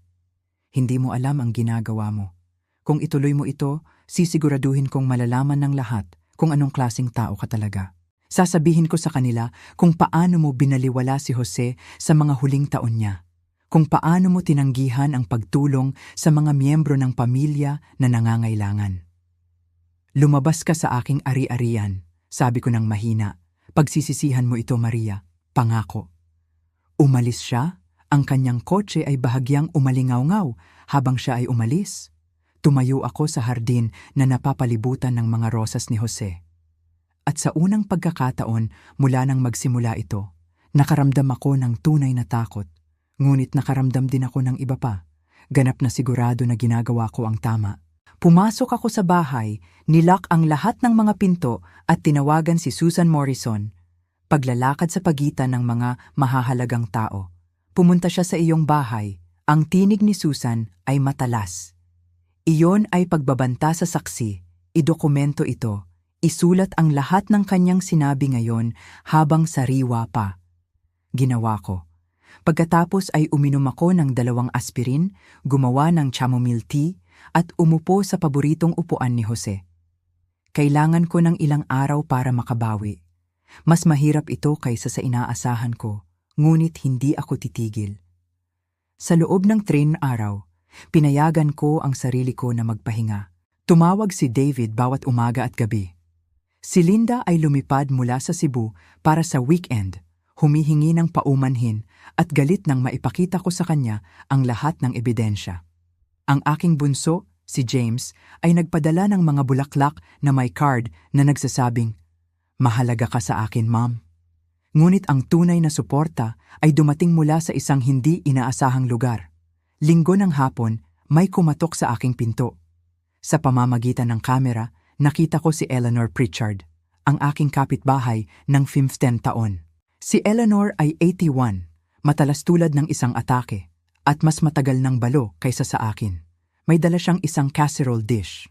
Hindi mo alam ang ginagawa mo. Kung ituloy mo ito, sisiguraduhin kong malalaman ng lahat kung anong klaseng tao ka talaga. Sasabihin ko sa kanila kung paano mo binaliwala si Jose sa mga huling taon niya. Kung paano mo tinanggihan ang pagtulong sa mga miyembro ng pamilya na nangangailangan. Lumabas ka sa aking ari-arian, sabi ko ng mahina. Pagsisisihan mo ito, Maria, pangako. Umalis siya, ang kanyang kotse ay bahagyang umalingaw-ngaw habang siya ay umalis. Tumayo ako sa hardin na napapalibutan ng mga rosas ni Jose. At sa unang pagkakataon mula nang magsimula ito, nakaramdam ako ng tunay na takot. Ngunit nakaramdam din ako ng iba pa. Ganap na sigurado na ginagawa ko ang tama. Pumasok ako sa bahay, nilock ang lahat ng mga pinto at tinawagan si Susan Morrison. Paglalakad sa pagitan ng mga mahahalagang tao. Pumunta siya sa iyong bahay. Ang tinig ni Susan ay matalas. Iyon ay pagbabanta sa saksi. Idokumento ito. Isulat ang lahat ng kanyang sinabi ngayon habang sariwa pa. Ginawa ko. Pagkatapos ay uminom ako ng 2 aspirin, gumawa ng chamomile tea, at umupo sa paboritong upuan ni Jose. Kailangan ko ng ilang araw para makabawi. Mas mahirap ito kaysa sa inaasahan ko, ngunit hindi ako titigil. Sa loob ng 3 araw, pinayagan ko ang sarili ko na magpahinga. Tumawag si David bawat umaga at gabi. Si Linda ay lumipad mula sa Cebu para sa weekend, humihingi ng paumanhin at galit nang maipakita ko sa kanya ang lahat ng ebidensya. Ang aking bunso, si James, ay nagpadala ng mga bulaklak na may card na nagsasabing, "Mahalaga ka sa akin, Mom." Ngunit ang tunay na suporta ay dumating mula sa isang hindi inaasahang lugar. Linggo ng hapon, may kumatok sa aking pinto. Sa pamamagitan ng kamera, nakita ko si Eleanor Pritchard, ang aking kapitbahay ng 15 taon. Si Eleanor ay 81, matalas tulad ng isang atake, at mas matagal ng balo kaysa sa akin. May dala siyang isang casserole dish.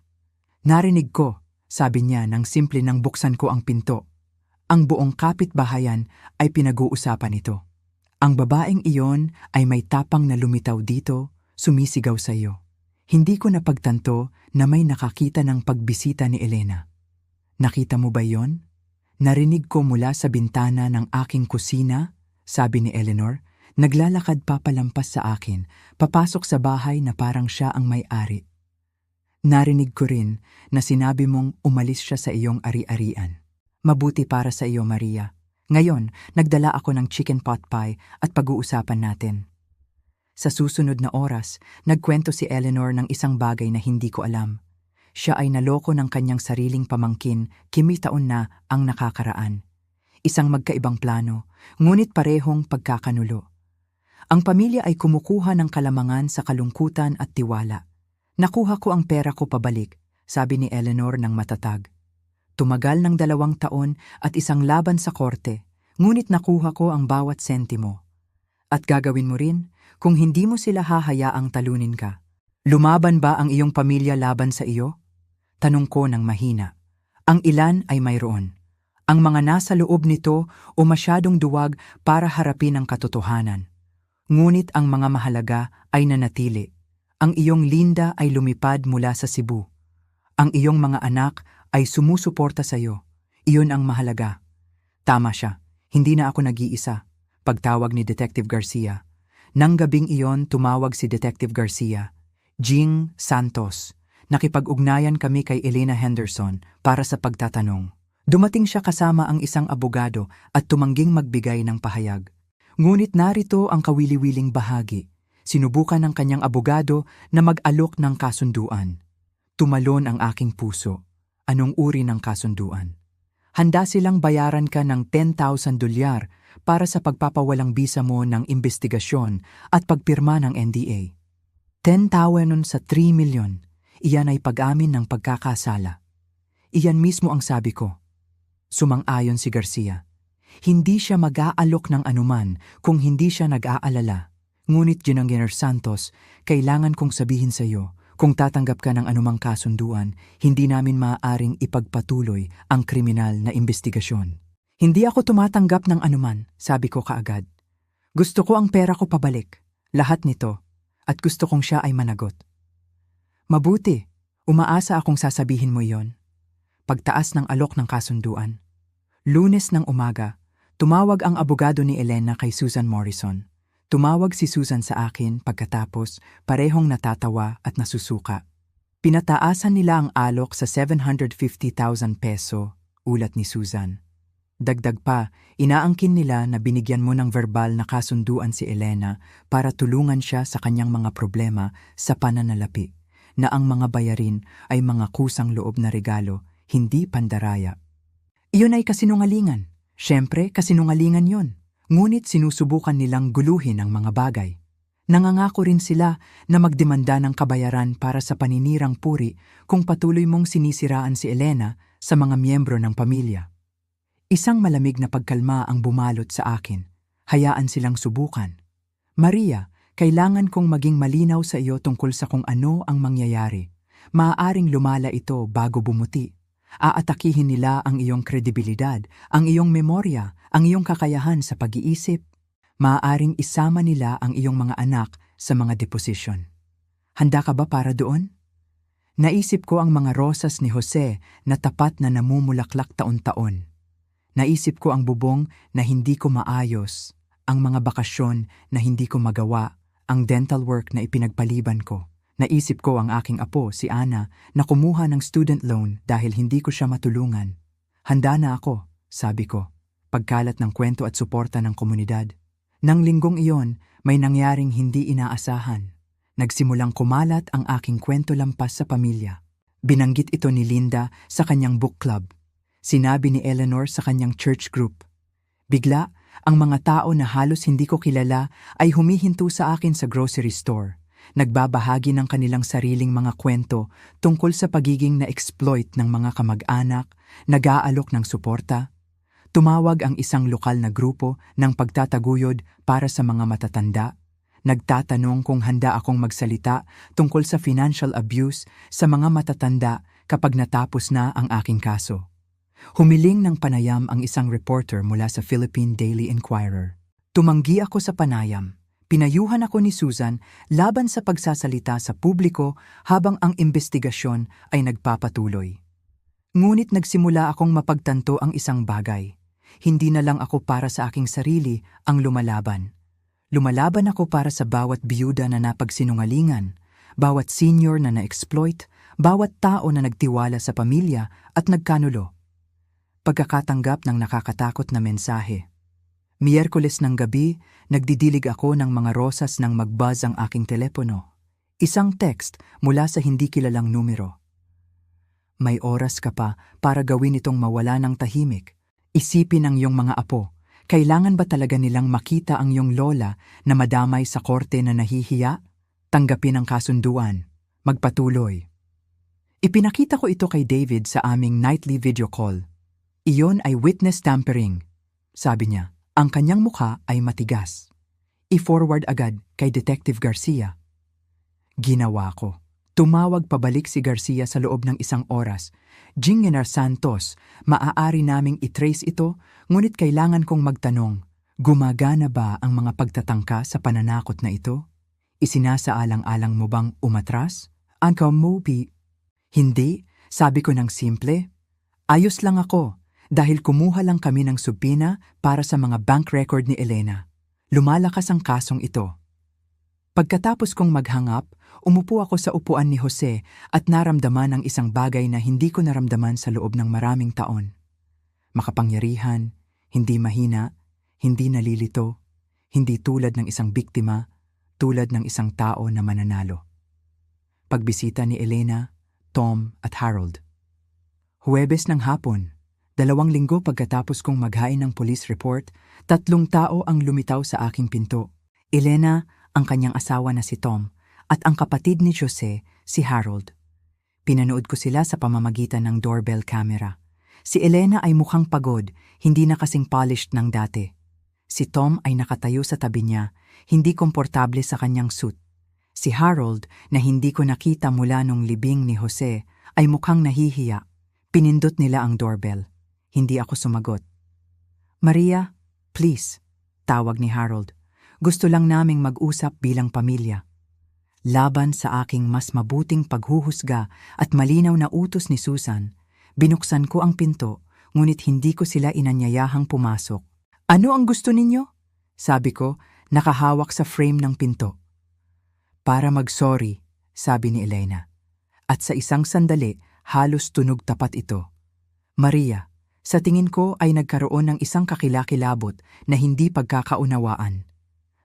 Narinig ko, sabi niya nang simple nang buksan ko ang pinto. Ang buong kapitbahayan ay pinag-uusapan ito. Ang babaeng iyon ay may tapang na lumitaw dito, sumisigaw sa iyo. Hindi ko napagtanto na may nakakita ng pagbisita ni Elena. Nakita mo ba yon? Narinig ko mula sa bintana ng aking kusina, sabi ni Eleanor, naglalakad papalampas sa akin, papasok sa bahay na parang siya ang may-ari. Narinig ko rin na sinabi mong umalis siya sa iyong ari-arian. Mabuti para sa iyo, Maria. Ngayon, nagdala ako ng chicken pot pie at pag-uusapan natin. Sa susunod na oras, nagkwento si Eleanor ng isang bagay na hindi ko alam. Siya ay naloko ng kanyang sariling pamangkin, taon na ang nakakaraan. Isang magkaibang plano, ngunit parehong pagkakanulo. Ang pamilya ay kumukuha ng kalamangan sa kalungkutan at tiwala. Nakuha ko ang pera ko pabalik, sabi ni Eleanor ng matatag. Tumagal ng 2 taon at isang laban sa korte, ngunit nakuha ko ang bawat sentimo. At gagawin mo rin kung hindi mo sila hahayaang talunin ka. Lumaban ba ang iyong pamilya laban sa iyo? Tanong ko ng mahina. Ang ilan ay mayroon. Ang mga nasa loob nito o masyadong duwag para harapin ang katotohanan. Ngunit ang mga mahalaga ay nanatili. Ang iyong Linda ay lumipad mula sa Cebu. Ang iyong mga anak ay sumusuporta sa iyo. Iyon ang mahalaga. Tama siya. Hindi na ako nag-iisa. Pagtawag ni Detective Garcia. Nang gabing iyon tumawag si Detective Garcia. Jing Santos. Nakipag-ugnayan kami kay Elena Henderson para sa pagtatanong. Dumating siya kasama ang isang abogado at tumangging magbigay ng pahayag. Ngunit narito ang kawili-wiling bahagi. Sinubukan ng kanyang abogado na mag-alok ng kasunduan. Tumalon ang aking puso. Anong uri ng kasunduan? Handa silang bayaran ka ng $10,000 para sa pagpapawalang bisa mo ng investigasyon at pagpirma ng NDA. 10,000 sa 3 milyon. Iyan ay pag-amin ng pagkakasala. Iyan mismo ang sabi ko. Sumang-ayon si Garcia. Hindi siya mag-aalok ng anuman kung hindi siya nag-aalala. Ngunit Ginanginer Santos, kailangan kong sabihin sa iyo, kung tatanggap ka ng anumang kasunduan, hindi namin maaaring ipagpatuloy ang kriminal na investigasyon. Hindi ako tumatanggap ng anuman, sabi ko kaagad. Gusto ko ang pera ko pabalik, lahat nito, at gusto kong siya ay managot. Mabuti, umaasa akong sasabihin mo iyon. Pagtaas ng alok ng kasunduan. Lunes ng umaga, tumawag ang abogado ni Elena kay Susan Morrison. Tumawag si Susan sa akin pagkatapos parehong natatawa at nasusuka. Pinataasan nila ang alok sa 750,000 peso, ulat ni Susan. Dagdag pa, inaangkin nila na binigyan mo ng verbal na kasunduan si Elena para tulungan siya sa kanyang mga problema sa pananalapi, na ang mga bayarin ay mga kusang loob na regalo, hindi pandaraya. Iyon ay kasinungalingan. Siyempre, kasinungalingan yon. Ngunit sinusubukan nilang guluhin ang mga bagay. Nangangako rin sila na magdemanda ng kabayaran para sa paninirang puri kung patuloy mong sinisiraan si Elena sa mga miyembro ng pamilya. Isang malamig na pagkalma ang bumalot sa akin. Hayaan silang subukan. Maria, kailangan kong maging malinaw sa iyo tungkol sa kung ano ang mangyayari. Maaaring lumala ito bago bumuti. Aatakihin nila ang iyong kredibilidad, ang iyong memorya, ang iyong kakayahan sa pag-iisip. Maaaring isama nila ang iyong mga anak sa mga deposisyon. Handa ka ba para doon? Naisip ko ang mga rosas ni Jose na tapat na namumulaklak taon-taon. Naisip ko ang bubong na hindi ko maayos, ang mga bakasyon na hindi ko magawa, ang dental work na ipinagpaliban ko. Naisip ko ang aking apo, si Ana, na kumuha ng student loan dahil hindi ko siya matulungan. Handa na ako, sabi ko, pagkalat ng kwento at suporta ng komunidad. Nang linggong iyon, may nangyaring hindi inaasahan. Nagsimulang kumalat ang aking kwento lampas sa pamilya. Binanggit ito ni Linda sa kanyang book club. Sinabi ni Eleanor sa kanyang church group. Bigla, ang mga tao na halos hindi ko kilala ay humihinto sa akin sa grocery store. Nagbabahagi ng kanilang sariling mga kwento tungkol sa pagiging na-exploit ng mga kamag-anak, nag-aalok ng suporta. Tumawag ang isang lokal na grupo ng pagtataguyod para sa mga matatanda. Nagtatanong kung handa akong magsalita tungkol sa financial abuse sa mga matatanda kapag natapos na ang aking kaso. Humiling ng panayam ang isang reporter mula sa Philippine Daily Inquirer. Tumanggi ako sa panayam. Pinayuhan ako ni Susan laban sa pagsasalita sa publiko habang ang investigasyon ay nagpapatuloy. Ngunit nagsimula akong mapagtanto ang isang bagay. Hindi na lang ako para sa aking sarili ang lumalaban. Lumalaban ako para sa bawat biyuda na napagsinungalingan, bawat senior na na-exploit, bawat tao na nagtiwala sa pamilya at nagkanulo. Pagkakatanggap ng nakakatakot na mensahe. Miyerkules ng gabi, nagdidilig ako ng mga rosas nang mag-buzz ang aking telepono. Isang text mula sa hindi kilalang numero. May oras ka pa para gawin itong mawala ng tahimik. Isipin ang iyong mga apo. Kailangan ba talaga nilang makita ang iyong lola na madamay sa korte na nahihiya? Tanggapin ang kasunduan. Magpatuloy. Ipinakita ko ito kay David sa aming nightly video call. Iyon ay witness tampering, sabi niya. Ang kanyang mukha ay matigas. I-forward agad kay Detective Garcia. Ginawa ko. Tumawag pabalik si Garcia sa loob ng isang oras. Ginanginer Santos, maaari naming i-trace ito, ngunit kailangan kong magtanong, gumagana ba ang mga pagtatangka sa pananakot na ito? Isinasaalang-alang mo bang umatras? Anka mo, Hindi, sabi ko ng simple. Ayos lang ako. Dahil kumuha lang kami ng subpina para sa mga bank record ni Elena. Lumalakas ang kasong ito. Pagkatapos kong maghangap, umupo ako sa upuan ni Jose at naramdaman ang isang bagay na hindi ko naramdaman sa loob ng maraming taon. Makapangyarihan, hindi mahina, hindi nalilito, hindi tulad ng isang biktima, tulad ng isang tao na mananalo. Pagbisita ni Elena, Tom at Harold. Huwebes ng hapon. 2 linggo pagkatapos kong maghain ng police report, 3 tao ang lumitaw sa aking pinto. Elena, ang kanyang asawa na si Tom, at ang kapatid ni Jose, si Harold. Pinanood ko sila sa pamamagitan ng doorbell camera. Si Elena ay mukhang pagod, hindi na kasing polished ng dati. Si Tom ay nakatayo sa tabi niya, hindi komportable sa kanyang suit. Si Harold, na hindi ko nakita mula nung libing ni Jose, ay mukhang nahihiya. Pinindot nila ang doorbell. Hindi ako sumagot. "Maria, please," tawag ni Harold. "Gusto lang naming mag-usap bilang pamilya." Laban sa aking mas mabuting paghuhusga at malinaw na utos ni Susan, binuksan ko ang pinto, ngunit hindi ko sila inanyayahang pumasok. "Ano ang gusto ninyo?" sabi ko, nakahawak sa frame ng pinto. "Para mag-sorry," sabi ni Elena. At sa isang sandali, halos tunog tapat ito. "Maria, sa tingin ko ay nagkaroon ng isang kakilakilabot na hindi pagkakaunawaan.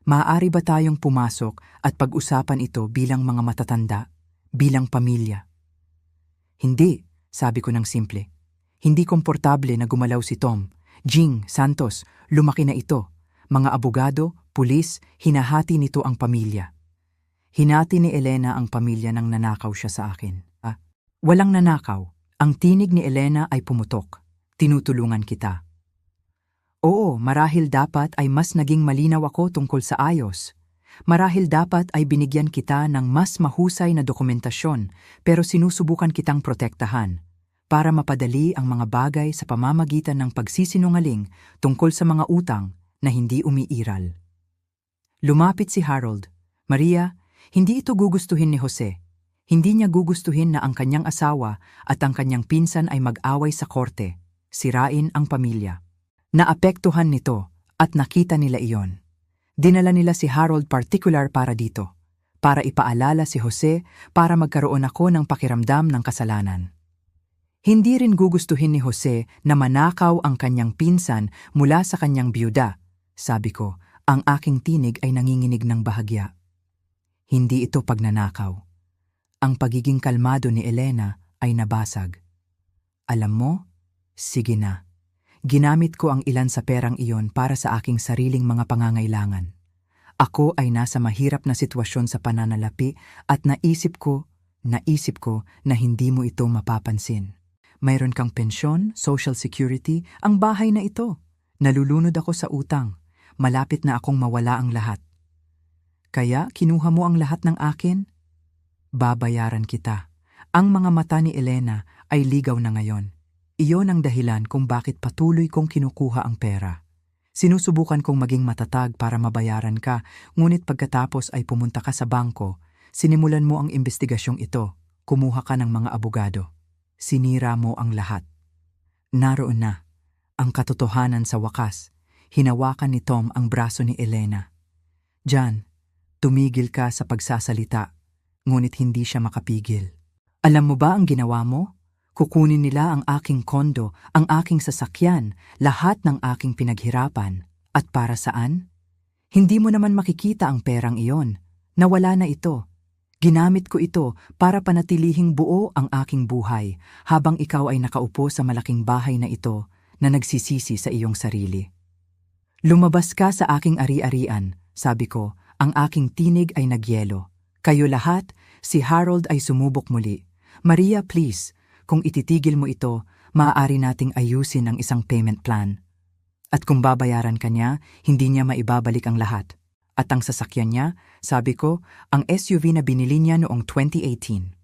Maaari ba tayong pumasok at pag-usapan ito bilang mga matatanda, bilang pamilya?" "Hindi," sabi ko ng simple. "Hindi komportable na gumalaw si Tom. Jing, Santos, lumaki na ito. Mga abogado, pulis, hinahati nito ang pamilya." Hinati ni Elena ang pamilya nang nanakaw siya sa akin. "Walang nanakaw." Ang tinig ni Elena ay pumutok. "Tinutulungan kita." "Oo, marahil dapat ay mas naging malinaw ako tungkol sa ayos. Marahil dapat ay binigyan kita ng mas mahusay na dokumentasyon, pero sinusubukan kitang protektahan para mapadali ang mga bagay sa pamamagitan ng pagsisinungaling tungkol sa mga utang na hindi umiiral." Lumapit si Harold. "Maria, hindi ito gugustuhin ni Jose. Hindi niya gugustuhin na ang kanyang asawa at ang kanyang pinsan ay mag-away sa korte, sirain ang pamilya." Naapektuhan nito at nakita nila iyon. Dinala nila si Harold particular para dito, para ipaalala si Jose, para magkaroon ako ng pakiramdam ng kasalanan. Hindi rin gugustuhin ni Jose na manakaw ang kanyang pinsan mula sa kanyang biyuda. Sabi ko, ang aking tinig ay nanginginig ng bahagya. Hindi ito pagnanakaw. Ang pagiging kalmado ni Elena ay nabasag. "Alam mo, sige na. Ginamit ko ang ilan sa perang iyon para sa aking sariling mga pangangailangan. Ako ay nasa mahirap na sitwasyon sa pananalapi at naisip ko na hindi mo ito mapapansin. Mayroon kang pensyon, social security, ang bahay na ito. Nalulunod ako sa utang. Malapit na akong mawala ang lahat. Kaya kinuha mo ang lahat ng akin? Babayaran kita." Ang mga mata ni Elena ay ligaw na ngayon. Iyon ang dahilan kung bakit patuloy kong kinukuha ang pera. Sinusubukan kong maging matatag para mabayaran ka, ngunit pagkatapos ay pumunta ka sa bangko, sinimulan mo ang investigasyong ito, kumuha ka ng mga abogado. Sinira mo ang lahat. Naroon na, ang katotohanan sa wakas. Hinawakan ni Tom ang braso ni Elena. "Jan, tumigil ka sa pagsasalita." Ngunit hindi siya makapigil. "Alam mo ba ang ginawa mo? Kukunin nila ang aking kondo, ang aking sasakyan, lahat ng aking pinaghirapan. At para saan? Hindi mo naman makikita ang perang iyon. Nawala na ito. Ginamit ko ito para panatilihing buo ang aking buhay habang ikaw ay nakaupo sa malaking bahay na ito na nagsisisi sa iyong sarili. Lumabas ka sa aking ari-arian," sabi ko, ang aking tinig ay nagyelo. "Kayo lahat," si Harold ay sumubok muli. "Maria, please, kung ititigil mo ito, maaari nating ayusin ang isang payment plan. At kung babayaran ka niya, hindi niya maibabalik ang lahat. At ang sasakyan niya, sabi ko, ang SUV na binili niya noong 2018.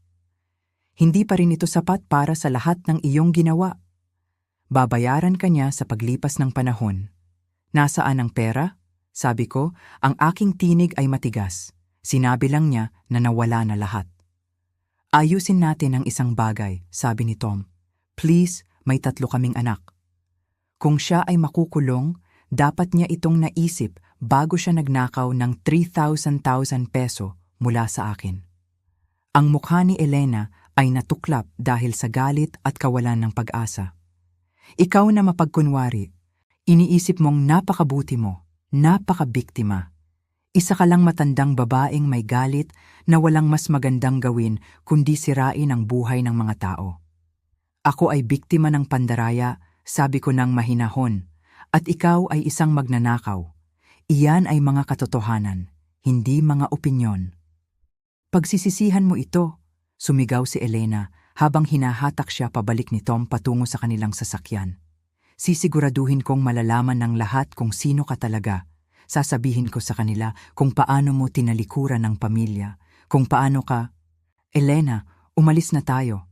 Hindi pa rin ito sapat para sa lahat ng iyong ginawa. Babayaran ka niya sa paglipas ng panahon. Nasaan ang pera?" Sabi ko, ang aking tinig ay matigas. Sinabi lang niya na nawala na lahat. "Ayusin natin ang isang bagay," sabi ni Tom. "Please, may 3 kaming anak. Kung siya ay makukulong, dapat niya itong naisip bago siya nagnakaw ng 3,000 peso mula sa akin." Ang mukha ni Elena ay natuklap dahil sa galit at kawalan ng pag-asa. "Ikaw na mapagkunwari, iniisip mong napakabuti mo, napakabiktima. Isa ka lang matandang babaeng may galit na walang mas magandang gawin kundi sirain ang buhay ng mga tao. Ako ay biktima ng pandaraya," sabi ko ng mahinahon, "at ikaw ay isang magnanakaw. Iyan ay mga katotohanan, hindi mga opinyon." "Pagsisisihan mo ito," sumigaw si Elena habang hinahatak siya pabalik ni Tom patungo sa kanilang sasakyan. Sisiguraduhin kong malalaman ng lahat kung sino ka talaga. Sasabihin ko sa kanila kung paano mo tinalikuran ng pamilya, kung paano ka... Elena, umalis na tayo.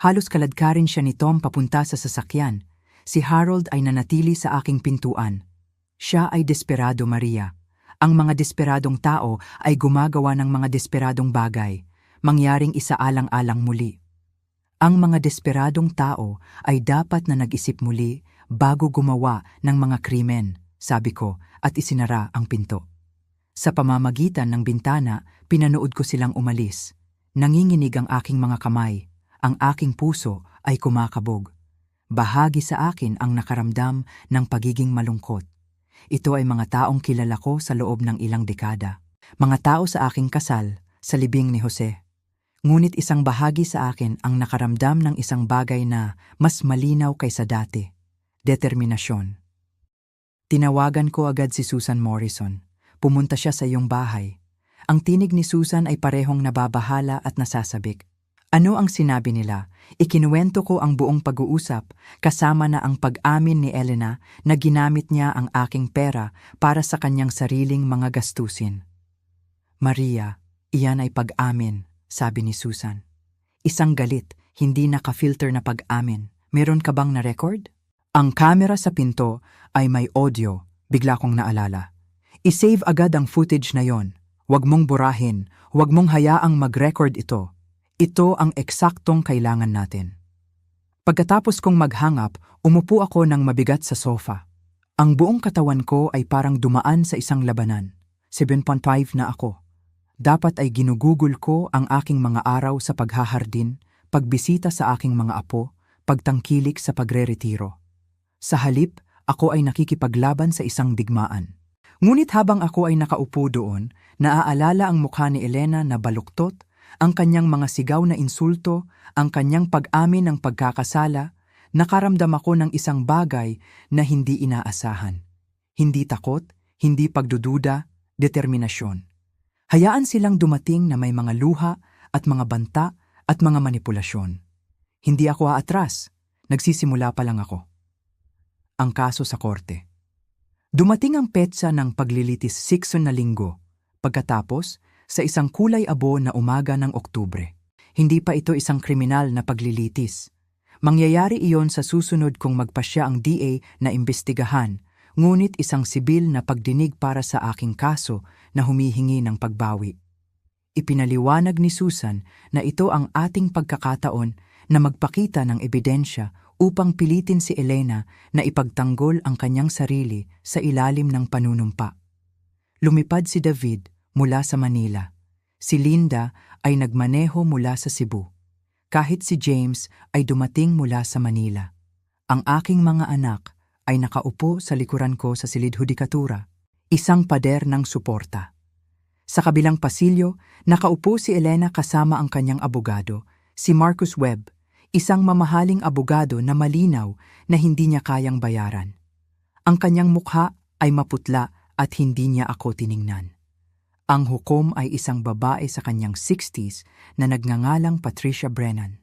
Halos kaladkarin siya ni Tom papunta sa sasakyan. Si Harold ay nanatili sa aking pintuan. Siya ay desperado, Maria. Ang mga desperadong tao ay gumagawa ng mga desperadong bagay, mangyaring isaalang-alang muli. Ang mga desperadong tao ay dapat na nag-isip muli bago gumawa ng mga krimen, sabi ko, at isinara ang pinto. Sa pamamagitan ng bintana, pinanood ko silang umalis. Nanginginig ang aking mga kamay. Ang aking puso ay kumakabog. Bahagi sa akin ang nakaramdam ng pagiging malungkot. Ito ay mga taong kilala ko sa loob ng ilang dekada. Mga tao sa aking kasal, sa libing ni Jose. Ngunit isang bahagi sa akin ang nakaramdam ng isang bagay na mas malinaw kaysa dati. Determinasyon. Tinawagan ko agad si Susan Morrison. Pumunta siya sa iyong bahay. Ang tinig ni Susan ay parehong nababahala at nasasabik. Ano ang sinabi nila? Ikinuwento ko ang buong pag-uusap, kasama na ang pag-amin ni Elena na ginamit niya ang aking pera para sa kanyang sariling mga gastusin. Maria, iyan ay pag-amin, sabi ni Susan. Isang galit, hindi naka-filter na pag-amin. Meron ka bang na-record? Ang kamera sa pinto ay may audio, bigla kong naalala. I-save agad ang footage na yon. Huwag mong burahin, huwag mong hayaang mag-record ito. Ito ang eksaktong kailangan natin. Pagkatapos kong maghangap, umupo ako ng mabigat sa sofa. Ang buong katawan ko ay parang dumaan sa isang labanan. 7.5 na ako. Dapat ay ginugugol ko ang aking mga araw sa paghahardin, pagbisita sa aking mga apo, pagtangkilik sa pagre-retiro. Sa halip, ako ay nakikipaglaban sa isang digmaan. Ngunit habang ako ay nakaupo doon, naaalala ang mukha ni Elena na baluktot, ang kanyang mga sigaw na insulto, ang kanyang pag-amin ng pagkakasala, nakaramdam ako ng isang bagay na hindi inaasahan. Hindi takot, hindi pagdududa, determinasyon. Hayaan silang dumating na may mga luha at mga banta at mga manipulasyon. Hindi ako aatras, nagsisimula pa lang ako. Ang kaso sa korte. Dumating ang petsa ng paglilitis 6 na linggo, pagkatapos sa isang kulay abo na umaga ng Oktubre. Hindi pa ito isang kriminal na paglilitis. Mangyayari iyon sa susunod kung magpasya ang DA na imbestigahan, ngunit isang sibil na pagdinig para sa aking kaso na humihingi ng pagbawi. Ipinaliwanag ni Susan na ito ang ating pagkakataon na magpakita ng ebidensya upang pilitin si Elena na ipagtanggol ang kanyang sarili sa ilalim ng panunumpa. Lumipad si David mula sa Manila. Si Linda ay nagmaneho mula sa Cebu. Kahit si James ay dumating mula sa Manila. Ang aking mga anak ay nakaupo sa likuran ko sa silid hudikatura, isang pader ng suporta. Sa kabilang pasilyo, nakaupo si Elena kasama ang kanyang abogado, si Marcus Webb, isang mamahaling abogado na malinaw na hindi niya kayang bayaran. Ang kanyang mukha ay maputla at hindi niya ako tiningnan. Ang hukom ay isang babae sa kanyang 60s na nagngangalang Patricia Brennan.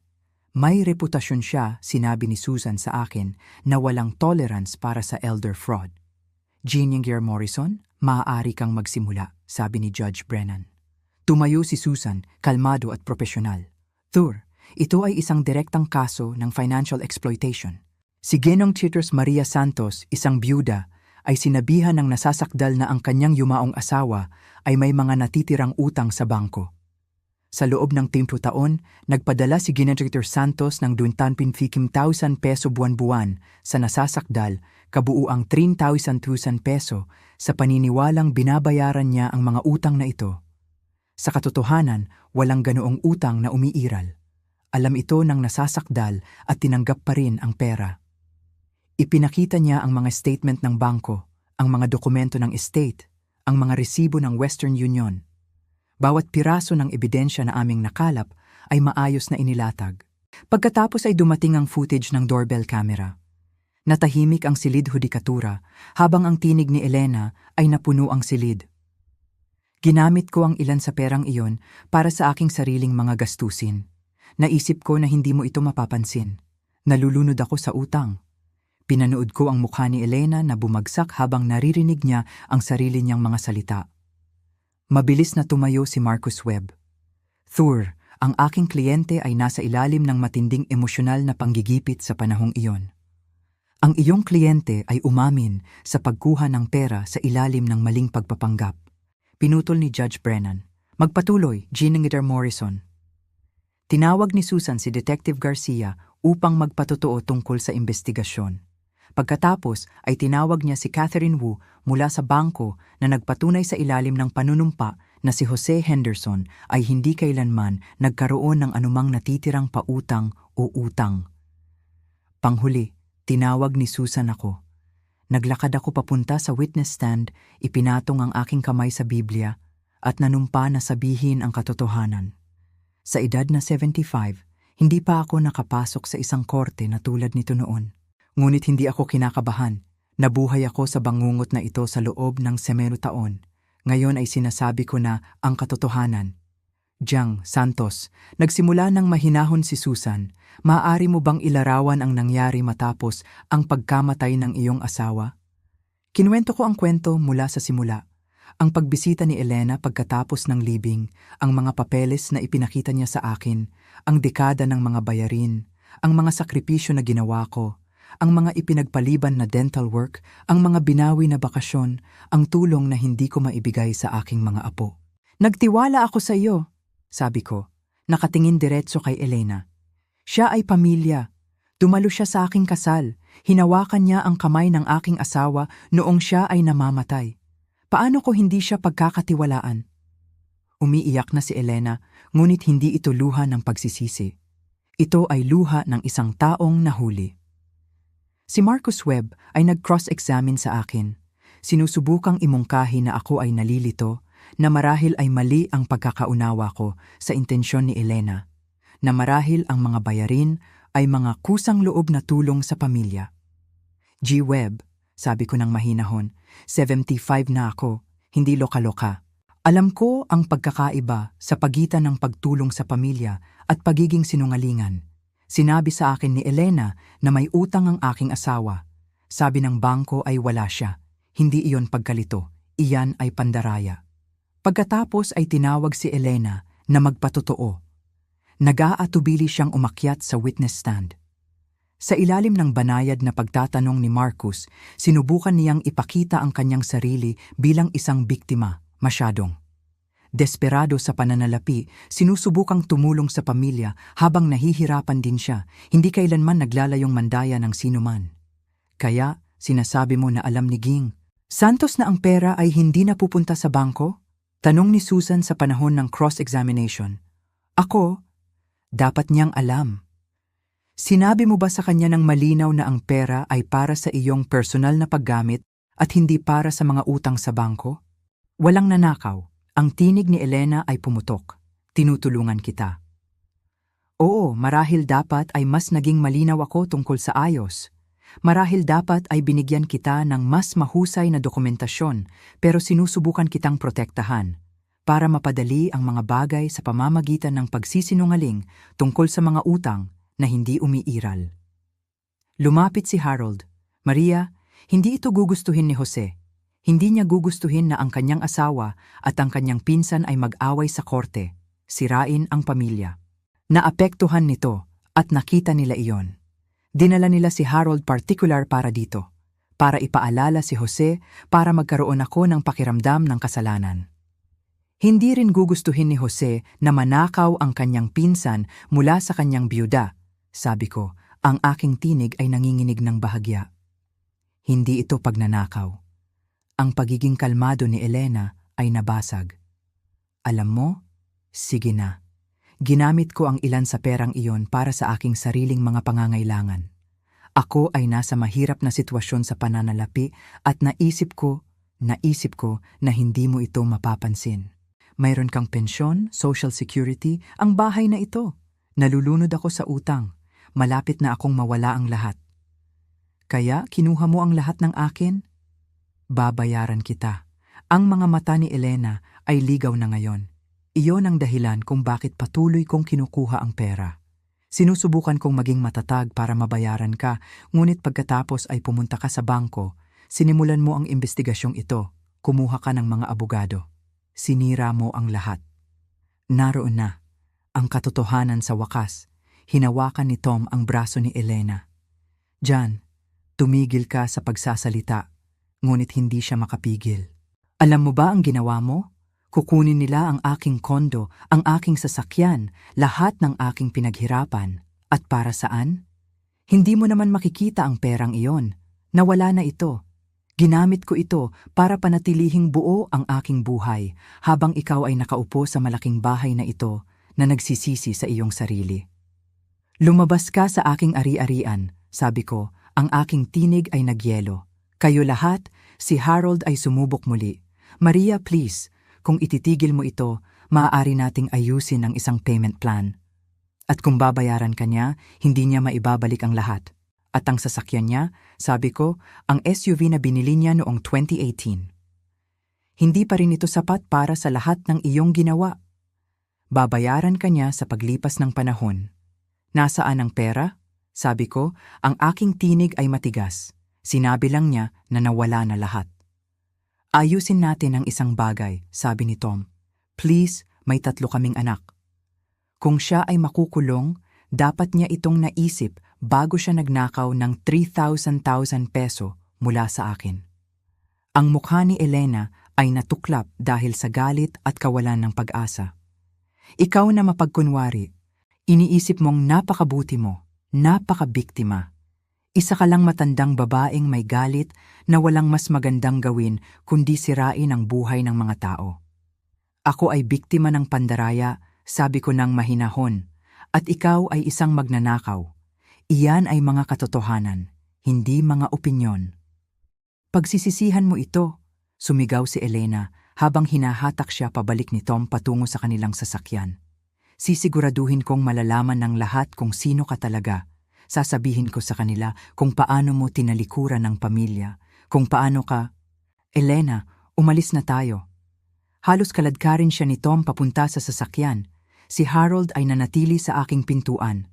May reputasyon siya, sinabi ni Susan sa akin, na walang tolerance para sa elder fraud. Jean Morrison, maaari kang magsimula, sabi ni Judge Brennan. Tumayo si Susan, kalmado at profesional. Thur, ito ay isang direktang kaso ng financial exploitation. Si Ginong Titus Maria Santos, isang byuda, ay sinabihan ng nasasakdal na ang kanyang yumaong asawa ay may mga natitirang utang sa bangko. Sa loob ng 10 taon, nagpadala si Ginong Titus Santos ng 250,000 peso buwan-buwan sa nasasakdal, kabuuang 3,200 peso sa paniniwalang binabayaran niya ang mga utang na ito. Sa katotohanan, walang ganoong utang na umiiral. Alam ito ng nasasakdal at tinanggap pa rin ang pera. Ipinakita niya ang mga statement ng bangko, ang mga dokumento ng estate, ang mga resibo ng Western Union. Bawat piraso ng ebidensya na aming nakalap ay maayos na inilatag. Pagkatapos ay dumating ang footage ng doorbell camera. Natahimik ang silid hudikatura habang ang tinig ni Elena ay napuno ang silid. Ginamit ko ang ilan sa perang iyon para sa aking sariling mga gastusin. Naisip ko na hindi mo ito mapapansin. Nalulunod ako sa utang. Pinanood ko ang mukha ni Elena na bumagsak habang naririnig niya ang sarili niyang mga salita. Mabilis na tumayo si Marcus Webb. Thur, ang aking kliyente ay nasa ilalim ng matinding emosyonal na panggigipit sa panahong iyon. Ang iyong kliyente ay umamin sa pagkuha ng pera sa ilalim ng maling pagpapanggap. Pinutol ni Judge Brennan. Magpatuloy, Jean Morrison. Tinawag ni Susan si Detective Garcia upang magpatotoo tungkol sa investigasyon. Pagkatapos ay tinawag niya si Catherine Wu mula sa bangko na nagpatunay sa ilalim ng panunumpa na si Jose Henderson ay hindi kailanman nagkaroon ng anumang natitirang pautang o utang. Panghuli, tinawag ni Susan ako. Naglakad ako papunta sa witness stand, ipinatong ang aking kamay sa Biblia at nanumpa na sabihin ang katotohanan. Sa edad na 75, hindi pa ako nakapasok sa isang korte na tulad nito noon. Ngunit hindi ako kinakabahan. Nabuhay ako sa bangungot na ito sa loob ng 10 taon. Ngayon ay sinasabi ko na ang katotohanan. Jiang Santos, nagsimula ng mahinahon si Susan. Maaari mo bang ilarawan ang nangyari matapos ang pagkamatay ng iyong asawa? Kinuwento ko ang kwento mula sa simula. Ang pagbisita ni Elena pagkatapos ng libing, ang mga papeles na ipinakita niya sa akin, ang dekada ng mga bayarin, ang mga sakripisyo na ginawa ko, ang mga ipinagpaliban na dental work, ang mga binawi na bakasyon, ang tulong na hindi ko maibigay sa aking mga apo. Nagtiwala ako sa iyo, sabi ko, nakatingin diretso kay Elena. Siya ay pamilya. Dumalo siya sa aking kasal. Hinawakan niya ang kamay ng aking asawa noong siya ay namamatay. Paano ko hindi siya pagkakatiwalaan? Umiiyak na si Elena, ngunit hindi ito luha ng pagsisisi. Ito ay luha ng isang taong nahuli. Si Marcus Webb ay nag-cross-examine sa akin. Sinusubukang imungkahi na ako ay nalilito, na marahil ay mali ang pagkakaunawa ko sa intensyon ni Elena, na marahil ang mga bayarin ay mga kusang loob na tulong sa pamilya. G. Webb, sabi ko ng mahinahon, 75 na ako, hindi loka-loka. Alam ko ang pagkakaiba sa pagitan ng pagtulong sa pamilya at pagiging sinungalingan. Sinabi sa akin ni Elena na may utang ang aking asawa. Sabi ng bangko ay wala siya. Hindi iyon pagkalito, iyan ay pandaraya. Pagkatapos ay tinawag si Elena na magpatotoo. Nag-aatubili siyang umakyat sa witness stand. Sa ilalim ng banayad na pagtatanong ni Marcus, sinubukan niyang ipakita ang kanyang sarili bilang isang biktima, masyadong. Desperado sa pananalapi, sinusubukang tumulong sa pamilya habang nahihirapan din siya, hindi kailanman naglalayong mandaya ng sinuman. Kaya, sinasabi mo na alam ni Ging Santos na ang pera ay hindi na pupunta sa bangko? Tanong ni Susan sa panahon ng cross-examination. Ako, dapat niyang alam. Sinabi mo ba sa kanya ng malinaw na ang pera ay para sa iyong personal na paggamit at hindi para sa mga utang sa bangko? Walang nanakaw. Ang tinig ni Elena ay pumutok. Tinutulungan kita. Oo, marahil dapat ay mas naging malinaw ako tungkol sa ayos. Marahil dapat ay binigyan kita ng mas mahusay na dokumentasyon, pero sinusubukan kitang protektahan para mapadali ang mga bagay sa pamamagitan ng pagsisinungaling tungkol sa mga utang na hindi umiiral. Lumapit si Harold. Maria, hindi ito gugustuhin ni Jose. Hindi niya gugustuhin na ang kanyang asawa at ang kanyang pinsan ay mag-away sa korte, sirain ang pamilya. Naapektuhan nito at nakita nila iyon. Dinala nila si Harold particular para dito, para ipaalala si Jose para magkaroon ako ng pakiramdam ng kasalanan. Hindi rin gugustuhin ni Jose na manakaw ang kanyang pinsan mula sa kanyang biyuda. Sabi ko, ang aking tinig ay nanginginig ng bahagya. Hindi ito pagnanakaw. Ang pagiging kalmado ni Elena ay nabasag. Alam mo, sige na. Ginamit ko ang ilan sa perang iyon para sa aking sariling mga pangangailangan. Ako ay nasa mahirap na sitwasyon sa pananalapi at naisip ko na hindi mo ito mapapansin. Mayroon kang pensyon, social security, ang bahay na ito. Nalulunod ako sa utang. Malapit na akong mawala ang lahat. Kaya kinuha mo ang lahat ng akin? Babayaran kita. Ang mga mata ni Elena ay ligaw na ngayon. Iyon ang dahilan kung bakit patuloy kong kinukuha ang pera. Sinusubukan kong maging matatag para mabayaran ka, ngunit pagkatapos ay pumunta ka sa bangko, sinimulan mo ang investigasyong ito, kumuha ka ng mga abogado. Sinira mo ang lahat. Naroon na, ang katotohanan sa wakas. Hinawakan ni Tom ang braso ni Elena. Jan, tumigil ka sa pagsasalita, ngunit hindi siya makapigil. Alam mo ba ang ginawa mo? Kukunin nila ang aking kondo, ang aking sasakyan, lahat ng aking pinaghirapan. At para saan? Hindi mo naman makikita ang perang iyon. Nawala na ito. Ginamit ko ito para panatilihing buo ang aking buhay habang ikaw ay nakaupo sa malaking bahay na ito na nagsisisi sa iyong sarili. Lumabas ka sa aking ari-arian, sabi ko, ang aking tinig ay nagyelo. Kayo lahat, si Harold ay sumubok muli. Maria, please. Kung ititigil mo ito, maaari nating ayusin ang isang payment plan. At kung babayaran ka niya, hindi niya maibabalik ang lahat. At ang sasakyan niya, sabi ko, ang SUV na binili niya noong 2018. Hindi pa rin ito sapat para sa lahat ng iyong ginawa. Babayaran ka niya sa paglipas ng panahon. Nasaan ang pera? Sabi ko, ang aking tinig ay matigas. Sinabi lang niya na nawala na lahat. Ayusin natin ang isang bagay, sabi ni Tom. Please, may 3 kaming anak. Kung siya ay makukulong, dapat niya itong naisip bago siya nagnakaw ng 3,000 peso mula sa akin. Ang mukha ni Elena ay natuklap dahil sa galit at kawalan ng pag-asa. Ikaw na mapagkunwari, iniisip mong napakabuti mo, napakabiktima. Isa ka lang matandang babaeng may galit na walang mas magandang gawin kundi sirain ang buhay ng mga tao. Ako ay biktima ng pandaraya, sabi ko ng mahinahon, at ikaw ay isang magnanakaw. Iyan ay mga katotohanan, hindi mga opinyon. Pagsisisihan mo ito, sumigaw si Elena habang hinahatak siya pabalik ni Tom patungo sa kanilang sasakyan. Sisiguraduhin kong malalaman ng lahat kung sino ka talaga. Sasabihin ko sa kanila kung paano mo tinalikuran ng pamilya, kung paano ka... Elena, umalis na tayo. Halos kaladkarin siya ni Tom papunta sa sasakyan. Si Harold ay nanatili sa aking pintuan.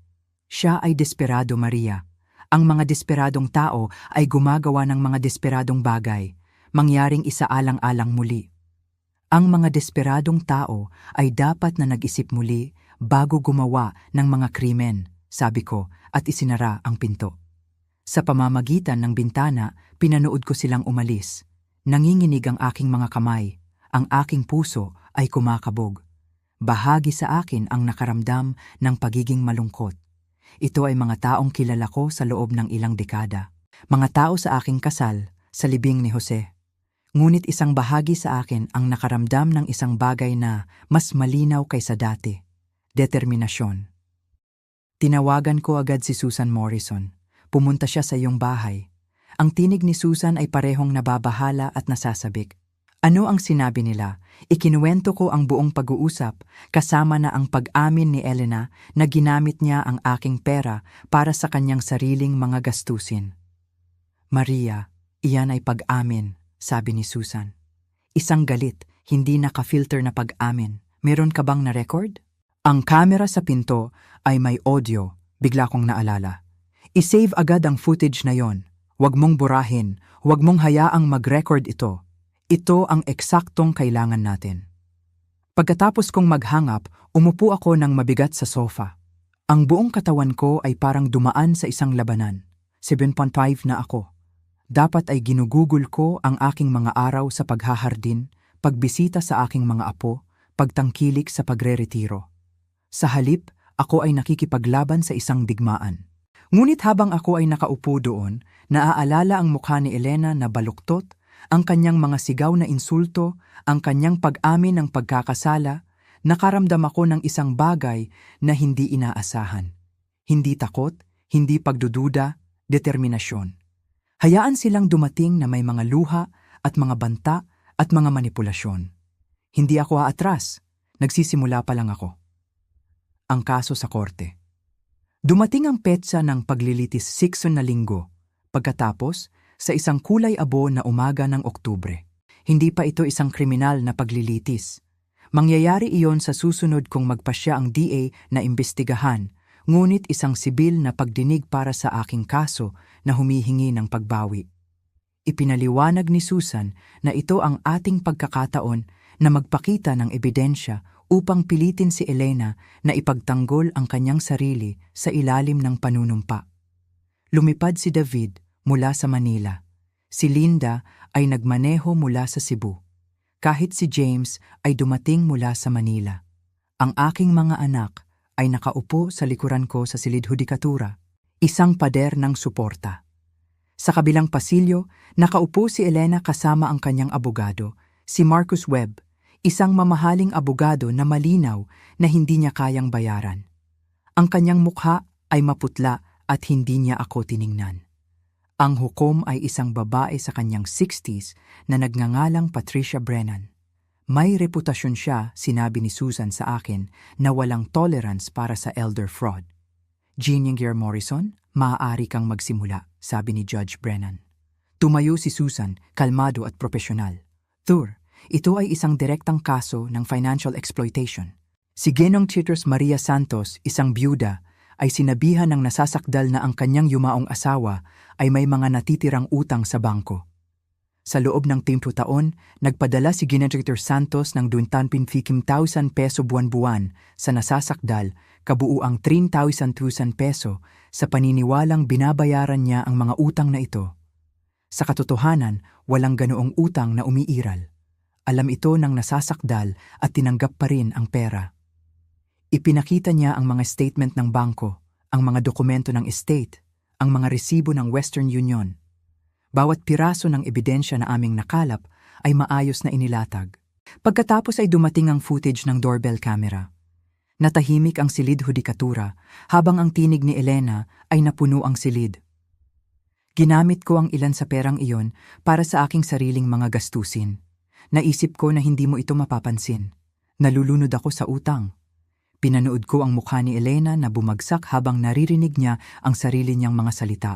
Siya ay desperado, Maria. Ang mga desperadong tao ay gumagawa ng mga desperadong bagay, mangyaring isaalang-alang muli. Ang mga desperadong tao ay dapat na nag-isip muli bago gumawa ng mga krimen, sabi ko, at isinara ang pinto. Sa pamamagitan ng bintana, pinanood ko silang umalis. Nanginginig ang aking mga kamay. Ang aking puso ay kumakabog. Bahagi sa akin ang nakaramdam ng pagiging malungkot. Ito ay mga taong kilala ko sa loob ng ilang dekada. Mga tao sa aking kasal, sa libing ni Jose. Ngunit isang bahagi sa akin ang nakaramdam ng isang bagay na mas malinaw kaysa dati. Determinasyon. Tinawagan ko agad si Susan Morrison. Pumunta siya sa iyong bahay. Ang tinig ni Susan ay parehong nababahala at nasasabik. Ano ang sinabi nila? Ikinuwento ko ang buong pag-uusap, kasama na ang pag-amin ni Elena na ginamit niya ang aking pera para sa kanyang sariling mga gastusin. Maria, iyan ay pag-amin, sabi ni Susan. Isang galit, hindi naka-filter na pag-amin. Meron ka bang na-record? Ang kamera sa pinto ay may audio, bigla kong naalala. I-save agad ang footage na yon. Huwag mong burahin, huwag mong hayaang mag-record ito. Ito ang eksaktong kailangan natin. Pagkatapos kong maghangap, umupo ako ng mabigat sa sofa. Ang buong katawan ko ay parang dumaan sa isang labanan. 7.5 na ako. Dapat ay ginugugol ko ang aking mga araw sa paghahardin, pagbisita sa aking mga apo, pagtangkilik sa pagre-retiro. Sa halip, ako ay nakikipaglaban sa isang digmaan. Ngunit habang ako ay nakaupo doon, naaalala ang mukha ni Elena na baluktot, ang kanyang mga sigaw na insulto, ang kanyang pag-amin ng pagkakasala, nakaramdam ako ng isang bagay na hindi inaasahan. Hindi takot, hindi pagdududa, determinasyon. Hayaan silang dumating na may mga luha at mga banta at mga manipulasyon. Hindi ako aatras, nagsisimula pa lang ako. Ang kaso sa korte. Dumating ang petsa ng paglilitis 6 na linggo, pagkatapos sa isang kulay abo na umaga ng Oktubre. Hindi pa ito isang kriminal na paglilitis. Mangyayari iyon sa susunod kung magpasya ang DA na imbestigahan, ngunit isang sibil na pagdinig para sa aking kaso na humihingi ng pagbawi. Ipinaliwanag ni Susan na ito ang ating pagkakataon na magpakita ng ebidensya upang pilitin si Elena na ipagtanggol ang kanyang sarili sa ilalim ng panunumpa. Lumipad si David mula sa Manila. Si Linda ay nagmaneho mula sa Cebu. Kahit si James ay dumating mula sa Manila. Ang aking mga anak ay nakaupo sa likuran ko sa silid hudikatura, isang pader ng suporta. Sa kabilang pasilyo, nakaupo si Elena kasama ang kanyang abogado, si Marcus Webb, isang mamahaling abogado na malinaw na hindi niya kayang bayaran. Ang kanyang mukha ay maputla at hindi niya ako tiningnan. Ang hukom ay isang babae sa kanyang 60s na nagngangalang Patricia Brennan. May reputasyon siya, sinabi ni Susan sa akin, na walang tolerance para sa elder fraud. Jean Morrison, maaari kang magsimula, sabi ni Judge Brennan. Tumayo si Susan, kalmado at profesional. Thur, ito ay isang direktang kaso ng financial exploitation. Si Ginong Chiters Maria Santos, isang byuda, ay sinabihan ng nasasakdal na ang kanyang yumaong asawa ay may mga natitirang utang sa bangko. Sa loob ng 10 taon, nagpadala si Ginong Chiters Santos ng 250,000 peso buwan-buwan sa nasasakdal, kabuuang 3,000 peso sa paniniwalang binabayaran niya ang mga utang na ito. Sa katotohanan, walang ganoong utang na umiiral. Alam ito ng nasasakdal at tinanggap pa rin ang pera. Ipinakita niya ang mga statement ng bangko, ang mga dokumento ng estate, ang mga resibo ng Western Union. Bawat piraso ng ebidensya na aming nakalap ay maayos na inilatag. Pagkatapos ay dumating ang footage ng doorbell camera. Natahimik ang silid hudikatura habang ang tinig ni Elena ay napuno ang silid. Ginamit ko ang ilan sa perang iyon para sa aking sariling mga gastusin. Naisip ko na hindi mo ito mapapansin. Nalulunod ako sa utang. Pinanood ko ang mukha ni Elena na bumagsak habang naririnig niya ang sarili niyang mga salita.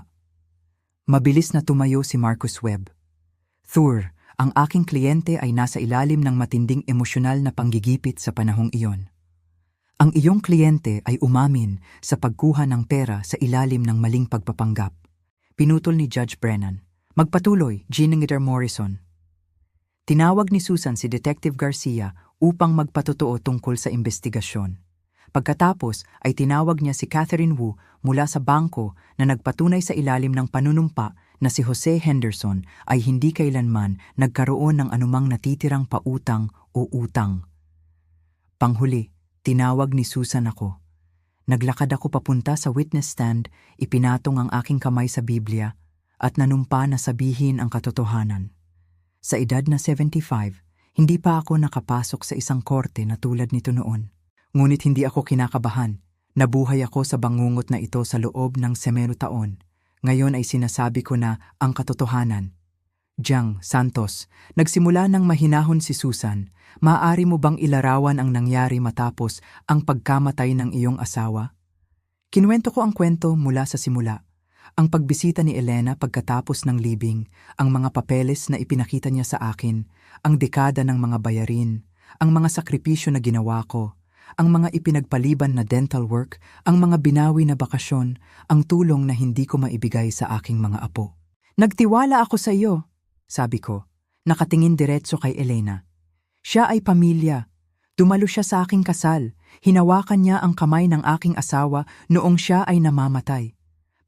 Mabilis na tumayo si Marcus Webb. Thur, ang aking kliyente ay nasa ilalim ng matinding emosyonal na panggigipit sa panahong iyon. Ang iyong kliyente ay umamin sa pagkuha ng pera sa ilalim ng maling pagpapanggap. Pinutol ni Judge Brennan. Magpatuloy, Jean Morrison. Tinawag ni Susan si Detective Garcia upang magpatotoo tungkol sa investigasyon. Pagkatapos ay tinawag niya si Catherine Wu mula sa bangko na nagpatunay sa ilalim ng panunumpa na si Jose Henderson ay hindi kailanman nagkaroon ng anumang natitirang pautang o utang. Panghuli, tinawag ni Susan ako. Naglakad ako papunta sa witness stand, ipinatong ang aking kamay sa Biblia at nanumpa na sabihin ang katotohanan. Sa edad na 75, hindi pa ako nakapasok sa isang korte na tulad nito noon. Ngunit hindi ako kinakabahan. Nabuhay ako sa bangungot na ito sa loob ng 10 taon. Ngayon ay sinasabi ko na ang katotohanan. Jang Santos, nagsimula ng mahinahon si Susan. Maaari mo bang ilarawan ang nangyari matapos ang pagkamatay ng iyong asawa? Kinuwento ko ang kwento mula sa simula. Ang pagbisita ni Elena pagkatapos ng libing, ang mga papeles na ipinakita niya sa akin, ang dekada ng mga bayarin, ang mga sakripisyo na ginawa ko, ang mga ipinagpaliban na dental work, ang mga binawi na bakasyon, ang tulong na hindi ko maibigay sa aking mga apo. Nagtiwala ako sa iyo, sabi ko, nakatingin diretso kay Elena. Siya ay pamilya. Dumalo siya sa aking kasal. Hinawakan niya ang kamay ng aking asawa noong siya ay namamatay.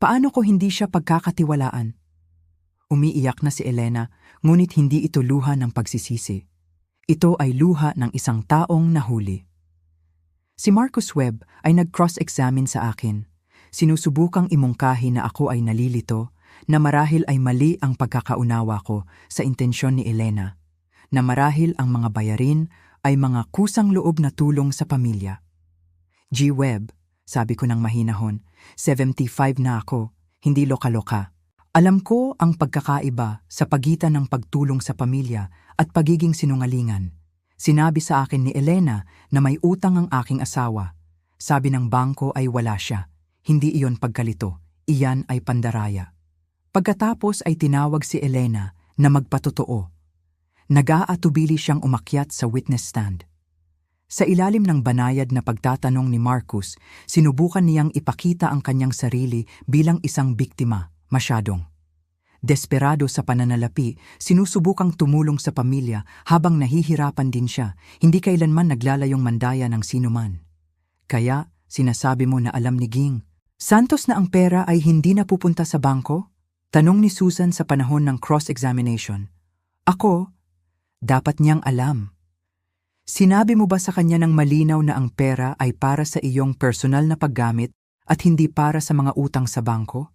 Paano ko hindi siya pagkakatiwalaan? Umiiyak na si Elena, ngunit hindi ito luha ng pagsisisi. Ito ay luha ng isang taong nahuli. Si Marcus Webb ay nag-cross-examine sa akin. Sinusubukang imungkahi na ako ay nalilito, na marahil ay mali ang pagkakaunawa ko sa intensyon ni Elena, na marahil ang mga bayarin ay mga kusang loob na tulong sa pamilya. G. Webb, sabi ko ng mahinahon, 75 na ako, hindi loka-loka. Alam ko ang pagkakaiba sa pagitan ng pagtulong sa pamilya at pagiging sinungalingan. Sinabi sa akin ni Elena na may utang ang aking asawa. Sabi ng bangko ay wala siya. Hindi iyon pagkalito, iyan ay pandaraya. Pagkatapos ay tinawag si Elena na magpatotoo. Nag-aatubili siyang umakyat sa witness stand. Sa ilalim ng banayad na pagtatanong ni Marcus, sinubukan niyang ipakita ang kanyang sarili bilang isang biktima, masyadong. Desperado sa pananalapi, sinusubukang tumulong sa pamilya habang nahihirapan din siya, hindi kailanman naglalayong mandaya ng sinuman. Kaya, sinasabi mo na alam ni Ging, Santos na ang pera ay hindi napupunta sa bangko? Tanong ni Susan sa panahon ng cross-examination. Ako, dapat niyang alam. Sinabi mo ba sa kanya ng malinaw na ang pera ay para sa iyong personal na paggamit at hindi para sa mga utang sa bangko?